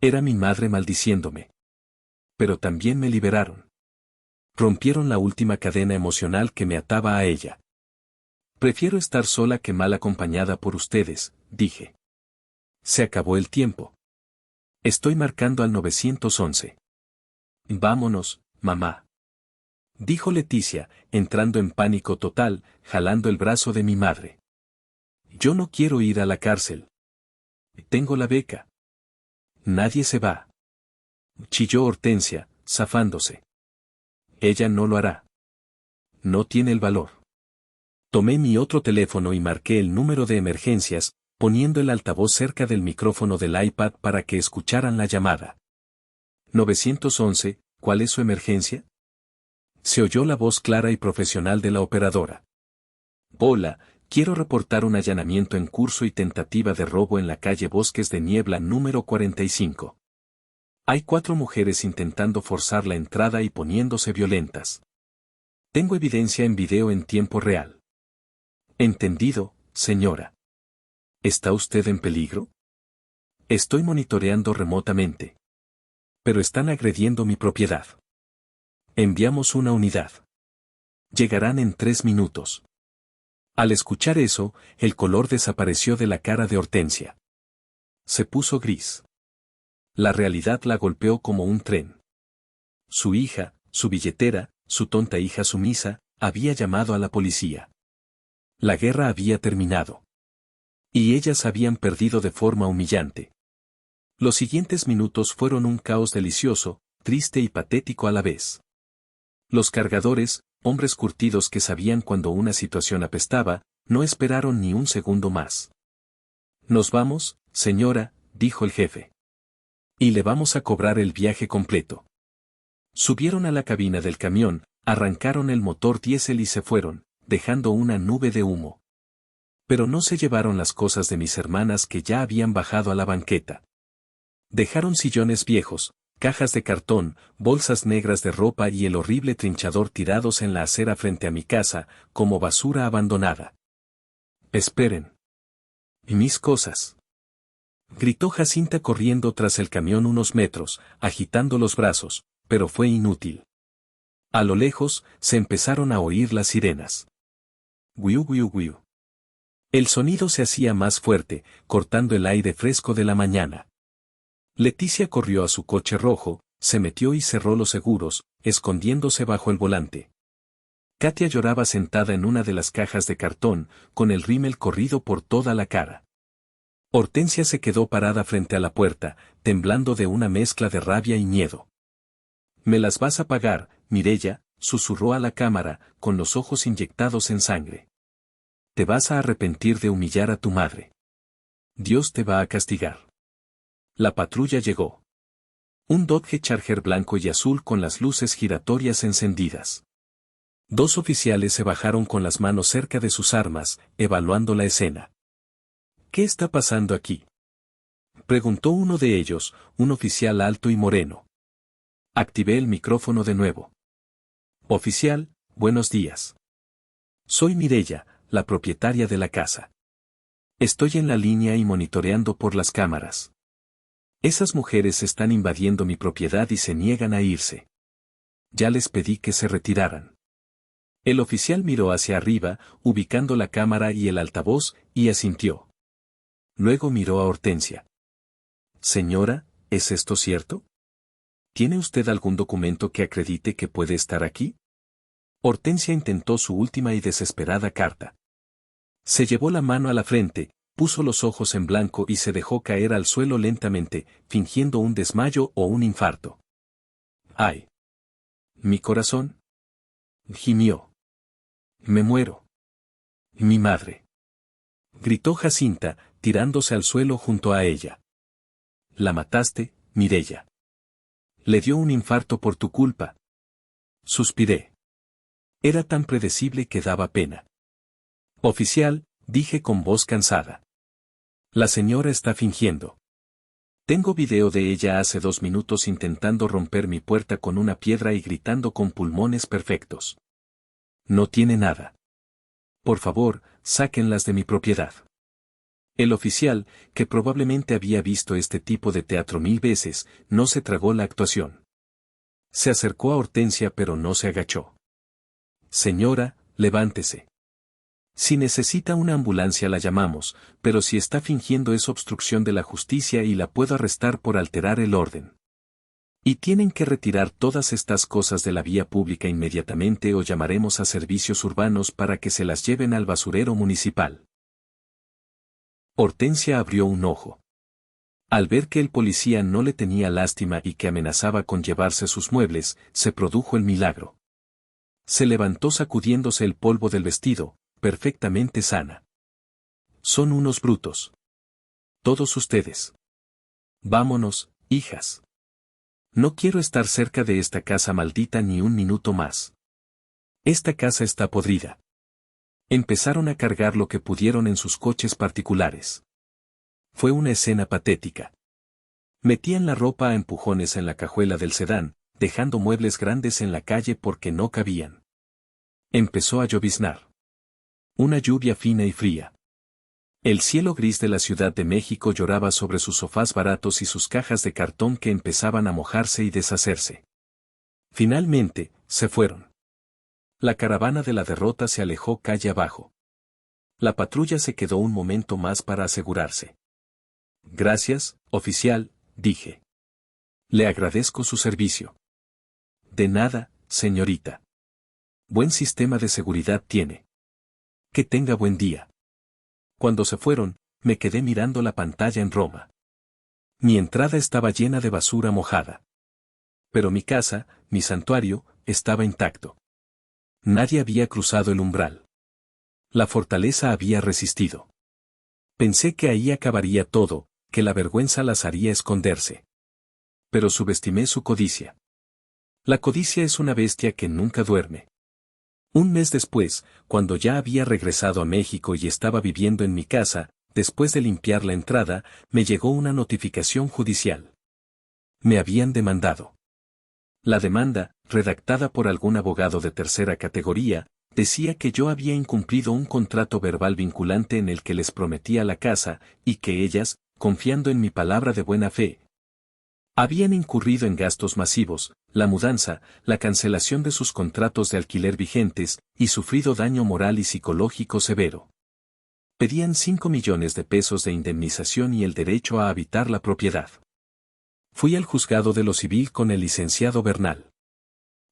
Era mi madre maldiciéndome. Pero también me liberaron. Rompieron la última cadena emocional que me ataba a ella. Prefiero estar sola que mal acompañada por ustedes, dije. Se acabó el tiempo. Estoy marcando al 911. Vámonos, mamá. Dijo Leticia, entrando en pánico total, jalando el brazo de mi madre. Yo no quiero ir a la cárcel. Tengo la beca. Nadie se va. Chilló Hortensia, zafándose. Ella no lo hará. No tiene el valor. Tomé mi otro teléfono y marqué el número de emergencias, poniendo el altavoz cerca del micrófono del iPad para que escucharan la llamada. 911, ¿cuál es su emergencia? Se oyó la voz clara y profesional de la operadora. Hola, quiero reportar un allanamiento en curso y tentativa de robo en la calle Bosques de Niebla número 45. Hay 4 mujeres intentando forzar la entrada y poniéndose violentas. Tengo evidencia en video en tiempo real. Entendido, señora. ¿Está usted en peligro? Estoy monitoreando remotamente. Pero están agrediendo mi propiedad. Enviamos una unidad. Llegarán en 3 minutos. Al escuchar eso, el color desapareció de la cara de Hortensia. Se puso gris. La realidad la golpeó como un tren. Su hija, su billetera, su tonta hija sumisa, había llamado a la policía. La guerra había terminado. Y ellas habían perdido de forma humillante. Los siguientes minutos fueron un caos delicioso, triste y patético a la vez. Los cargadores, hombres curtidos que sabían cuando una situación apestaba, no esperaron ni un segundo más. «Nos vamos, señora», dijo el jefe. «Y le vamos a cobrar el viaje completo». Subieron a la cabina del camión, arrancaron el motor diésel y se fueron, dejando una nube de humo. Pero no se llevaron las cosas de mis hermanas que ya habían bajado a la banqueta. Dejaron sillones viejos, cajas de cartón, bolsas negras de ropa y el horrible trinchador tirados en la acera frente a mi casa, como basura abandonada. «Esperen. ¿Y mis cosas?», gritó Jacinta corriendo tras el camión unos metros, agitando los brazos, pero fue inútil. A lo lejos, se empezaron a oír las sirenas. Guiu guiu guiu. El sonido se hacía más fuerte, cortando el aire fresco de la mañana. Leticia corrió a su coche rojo, se metió y cerró los seguros, escondiéndose bajo el volante. Katia lloraba sentada en una de las cajas de cartón, con el rímel corrido por toda la cara. Hortensia se quedó parada frente a la puerta, temblando de una mezcla de rabia y miedo. «Me las vas a pagar, Mireya», susurró a la cámara, con los ojos inyectados en sangre. «Te vas a arrepentir de humillar a tu madre. Dios te va a castigar». La patrulla llegó. Un Dodge Charger blanco y azul con las luces giratorias encendidas. 2 oficiales se bajaron con las manos cerca de sus armas, evaluando la escena. «¿Qué está pasando aquí?», preguntó uno de ellos, un oficial alto y moreno. Activé el micrófono de nuevo. «Oficial, buenos días. Soy Mireya, la propietaria de la casa. Estoy en la línea y monitoreando por las cámaras. Esas mujeres están invadiendo mi propiedad y se niegan a irse. Ya les pedí que se retiraran». El oficial miró hacia arriba, ubicando la cámara y el altavoz, y asintió. Luego miró a Hortensia. «Señora, ¿es esto cierto? ¿Tiene usted algún documento que acredite que puede estar aquí?». Hortensia intentó su última y desesperada carta. Se llevó la mano a la frente, puso los ojos en blanco y se dejó caer al suelo lentamente, fingiendo un desmayo o un infarto. «¡Ay! Mi corazón», gimió. «Me muero. Mi madre», gritó Jacinta, tirándose al suelo junto a ella. «La mataste, Mireya. Le dio un infarto por tu culpa». Suspiré. Era tan predecible que daba pena. «Oficial», dije con voz cansada. «La señora está fingiendo. Tengo video de ella hace 2 minutos intentando romper mi puerta con una piedra y gritando con pulmones perfectos. No tiene nada. Por favor, sáquenlas de mi propiedad». El oficial, que probablemente había visto este tipo de teatro 1000 veces, no se tragó la actuación. Se acercó a Hortensia pero no se agachó. «Señora, levántese. Si necesita una ambulancia la llamamos, pero si está fingiendo es obstrucción de la justicia y la puedo arrestar por alterar el orden. Y tienen que retirar todas estas cosas de la vía pública inmediatamente o llamaremos a servicios urbanos para que se las lleven al basurero municipal». Hortensia abrió un ojo. Al ver que el policía no le tenía lástima y que amenazaba con llevarse sus muebles, se produjo el milagro. Se levantó sacudiéndose el polvo del vestido, perfectamente sana. «Son unos brutos. Todos ustedes. Vámonos, hijas. No quiero estar cerca de esta casa maldita ni un minuto más. Esta casa está podrida». Empezaron a cargar lo que pudieron en sus coches particulares. Fue una escena patética. Metían la ropa a empujones en la cajuela del sedán, dejando muebles grandes en la calle porque no cabían. Empezó a lloviznar. Una lluvia fina y fría. El cielo gris de la Ciudad de México lloraba sobre sus sofás baratos y sus cajas de cartón que empezaban a mojarse y deshacerse. Finalmente, se fueron. La caravana de la derrota se alejó calle abajo. La patrulla se quedó un momento más para asegurarse. «Gracias, oficial», dije. «Le agradezco su servicio». «De nada, señorita». Buen sistema de seguridad tiene. Que tenga buen día. Cuando se fueron, me quedé mirando la pantalla en Roma. Mi entrada estaba llena de basura mojada. Pero mi casa, mi santuario, estaba intacto. Nadie había cruzado el umbral. La fortaleza había resistido. Pensé que ahí acabaría todo, que la vergüenza las haría esconderse. Pero subestimé su codicia. La codicia es una bestia que nunca duerme. Un mes después, cuando ya había regresado a México y estaba viviendo en mi casa, después de limpiar la entrada, me llegó una notificación judicial. Me habían demandado. La demanda, redactada por algún abogado de tercera categoría, decía que yo había incumplido un contrato verbal vinculante en el que les prometía la casa, y que ellas, confiando en mi palabra de buena fe, habían incurrido en gastos masivos, la mudanza, la cancelación de sus contratos de alquiler vigentes, y sufrido daño moral y psicológico severo. Pedían 5 millones de pesos de indemnización y el derecho a habitar la propiedad. Fui al juzgado de lo civil con el licenciado Bernal.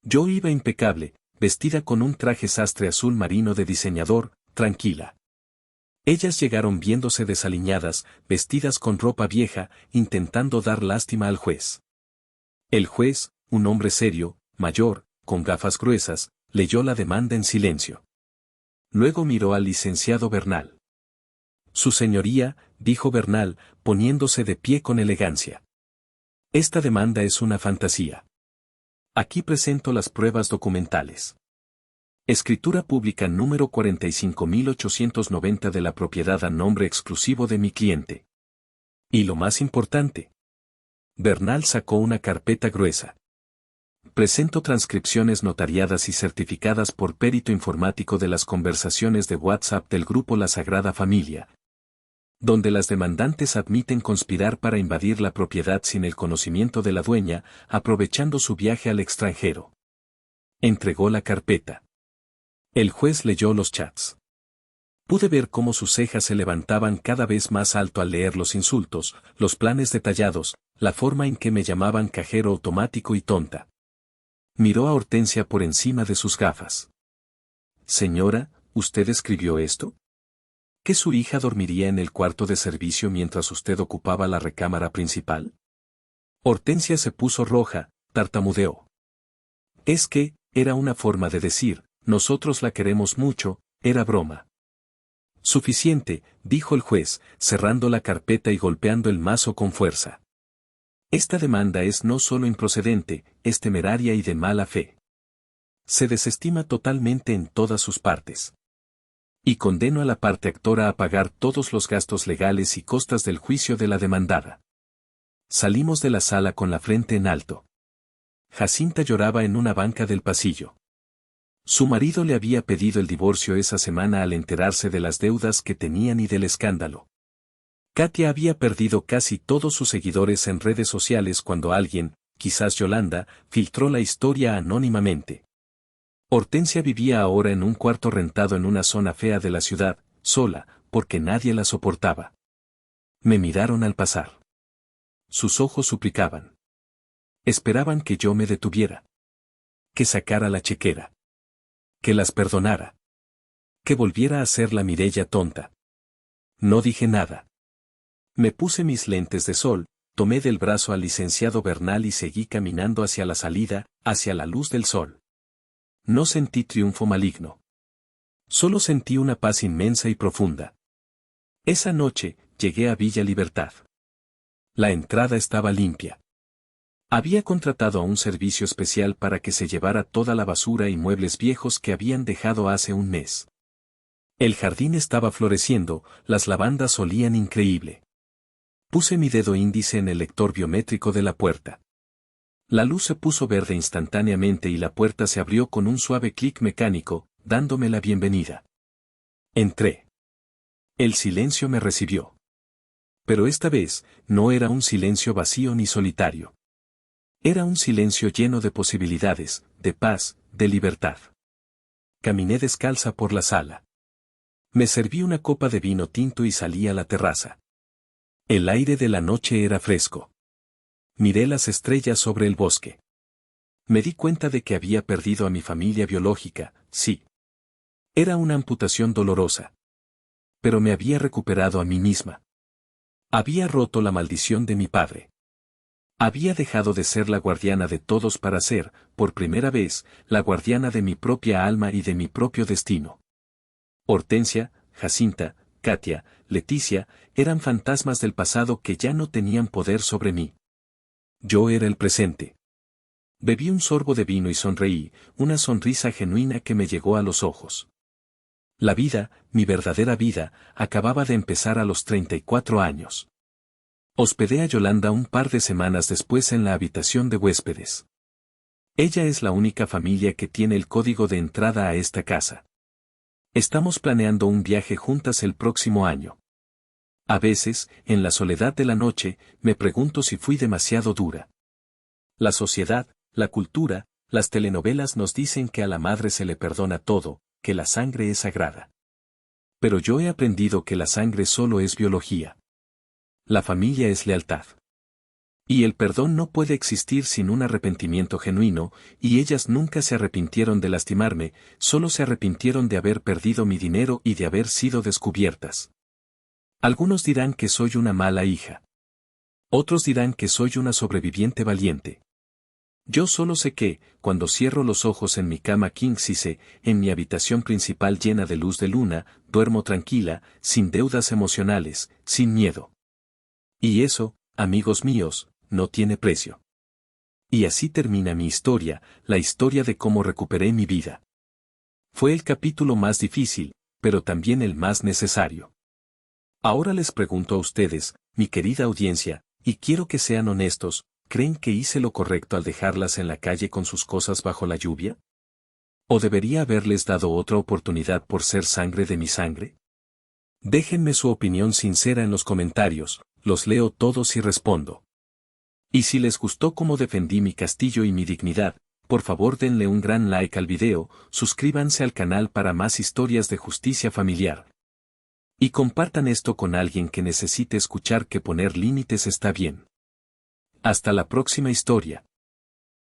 Yo iba impecable, vestida con un traje sastre azul marino de diseñador, tranquila. Ellas llegaron viéndose desaliñadas, vestidas con ropa vieja, intentando dar lástima al juez. El juez, un hombre serio, mayor, con gafas gruesas, leyó la demanda en silencio. Luego miró al licenciado Bernal. Su señoría, dijo Bernal, poniéndose de pie con elegancia. Esta demanda es una fantasía. Aquí presento las pruebas documentales. Escritura pública número 45.890 de la propiedad a nombre exclusivo de mi cliente. Y lo más importante. Bernal sacó una carpeta gruesa. Presento transcripciones notariadas y certificadas por perito informático de las conversaciones de WhatsApp del grupo La Sagrada Familia, donde las demandantes admiten conspirar para invadir la propiedad sin el conocimiento de la dueña, aprovechando su viaje al extranjero. Entregó la carpeta. El juez leyó los chats. Pude ver cómo sus cejas se levantaban cada vez más alto al leer los insultos, los planes detallados, la forma en que me llamaban cajero automático y tonta. Miró a Hortensia por encima de sus gafas. Señora, ¿usted escribió esto? ¿Que su hija dormiría en el cuarto de servicio mientras usted ocupaba la recámara principal? Hortensia se puso roja, tartamudeó. Es que, era una forma de decir, nosotros la queremos mucho, era broma. Suficiente, dijo el juez, cerrando la carpeta y golpeando el mazo con fuerza. Esta demanda es no solo improcedente, es temeraria y de mala fe. Se desestima totalmente en todas sus partes. Y condeno a la parte actora a pagar todos los gastos legales y costas del juicio de la demandada. Salimos de la sala con la frente en alto. Jacinta lloraba en una banca del pasillo. Su marido le había pedido el divorcio esa semana al enterarse de las deudas que tenían y del escándalo. Katia había perdido casi todos sus seguidores en redes sociales cuando alguien, quizás Yolanda, filtró la historia anónimamente. Hortensia vivía ahora en un cuarto rentado en una zona fea de la ciudad, sola, porque nadie la soportaba. Me miraron al pasar. Sus ojos suplicaban. Esperaban que yo me detuviera. Que sacara la chequera. Que las perdonara. Que volviera a ser la Mireya tonta. No dije nada. Me puse mis lentes de sol, tomé del brazo al licenciado Bernal y seguí caminando hacia la salida, hacia la luz del sol. No sentí triunfo maligno. Solo sentí una paz inmensa y profunda. Esa noche, llegué a Villa Libertad. La entrada estaba limpia. Había contratado a un servicio especial para que se llevara toda la basura y muebles viejos que habían dejado hace un mes. El jardín estaba floreciendo, las lavandas olían increíble. Puse mi dedo índice en el lector biométrico de la puerta. La luz se puso verde instantáneamente y la puerta se abrió con un suave clic mecánico, dándome la bienvenida. Entré. El silencio me recibió. Pero esta vez, no era un silencio vacío ni solitario. Era un silencio lleno de posibilidades, de paz, de libertad. Caminé descalza por la sala. Me serví una copa de vino tinto y salí a la terraza. El aire de la noche era fresco. Miré las estrellas sobre el bosque. Me di cuenta de que había perdido a mi familia biológica, sí. Era una amputación dolorosa. Pero me había recuperado a mí misma. Había roto la maldición de mi padre. Había dejado de ser la guardiana de todos para ser, por primera vez, la guardiana de mi propia alma y de mi propio destino. Hortensia, Jacinta, Katia, Leticia, eran fantasmas del pasado que ya no tenían poder sobre mí. Yo era el presente. Bebí un sorbo de vino y sonreí, una sonrisa genuina que me llegó a los ojos. La vida, mi verdadera vida, acababa de empezar a los 34 años. Hospedé a Yolanda un par de semanas después en la habitación de huéspedes. Ella es la única familia que tiene el código de entrada a esta casa. Estamos planeando un viaje juntas el próximo año. A veces, en la soledad de la noche, me pregunto si fui demasiado dura. La sociedad, la cultura, las telenovelas nos dicen que a la madre se le perdona todo, que la sangre es sagrada. Pero yo he aprendido que la sangre solo es biología. La familia es lealtad. Y el perdón no puede existir sin un arrepentimiento genuino, y ellas nunca se arrepintieron de lastimarme, solo se arrepintieron de haber perdido mi dinero y de haber sido descubiertas. Algunos dirán que soy una mala hija. Otros dirán que soy una sobreviviente valiente. Yo solo sé que, cuando cierro los ojos en mi cama king size, en mi habitación principal llena de luz de luna, duermo tranquila, sin deudas emocionales, sin miedo. Y eso, amigos míos, no tiene precio. Y así termina mi historia, la historia de cómo recuperé mi vida. Fue el capítulo más difícil, pero también el más necesario. Ahora les pregunto a ustedes, mi querida audiencia, y quiero que sean honestos, ¿creen que hice lo correcto al dejarlas en la calle con sus cosas bajo la lluvia? ¿O debería haberles dado otra oportunidad por ser sangre de mi sangre? Déjenme su opinión sincera en los comentarios, los leo todos y respondo. Y si les gustó cómo defendí mi castillo y mi dignidad, por favor denle un gran like al video, suscríbanse al canal para más historias de justicia familiar. Y compartan esto con alguien que necesite escuchar que poner límites está bien. Hasta la próxima historia.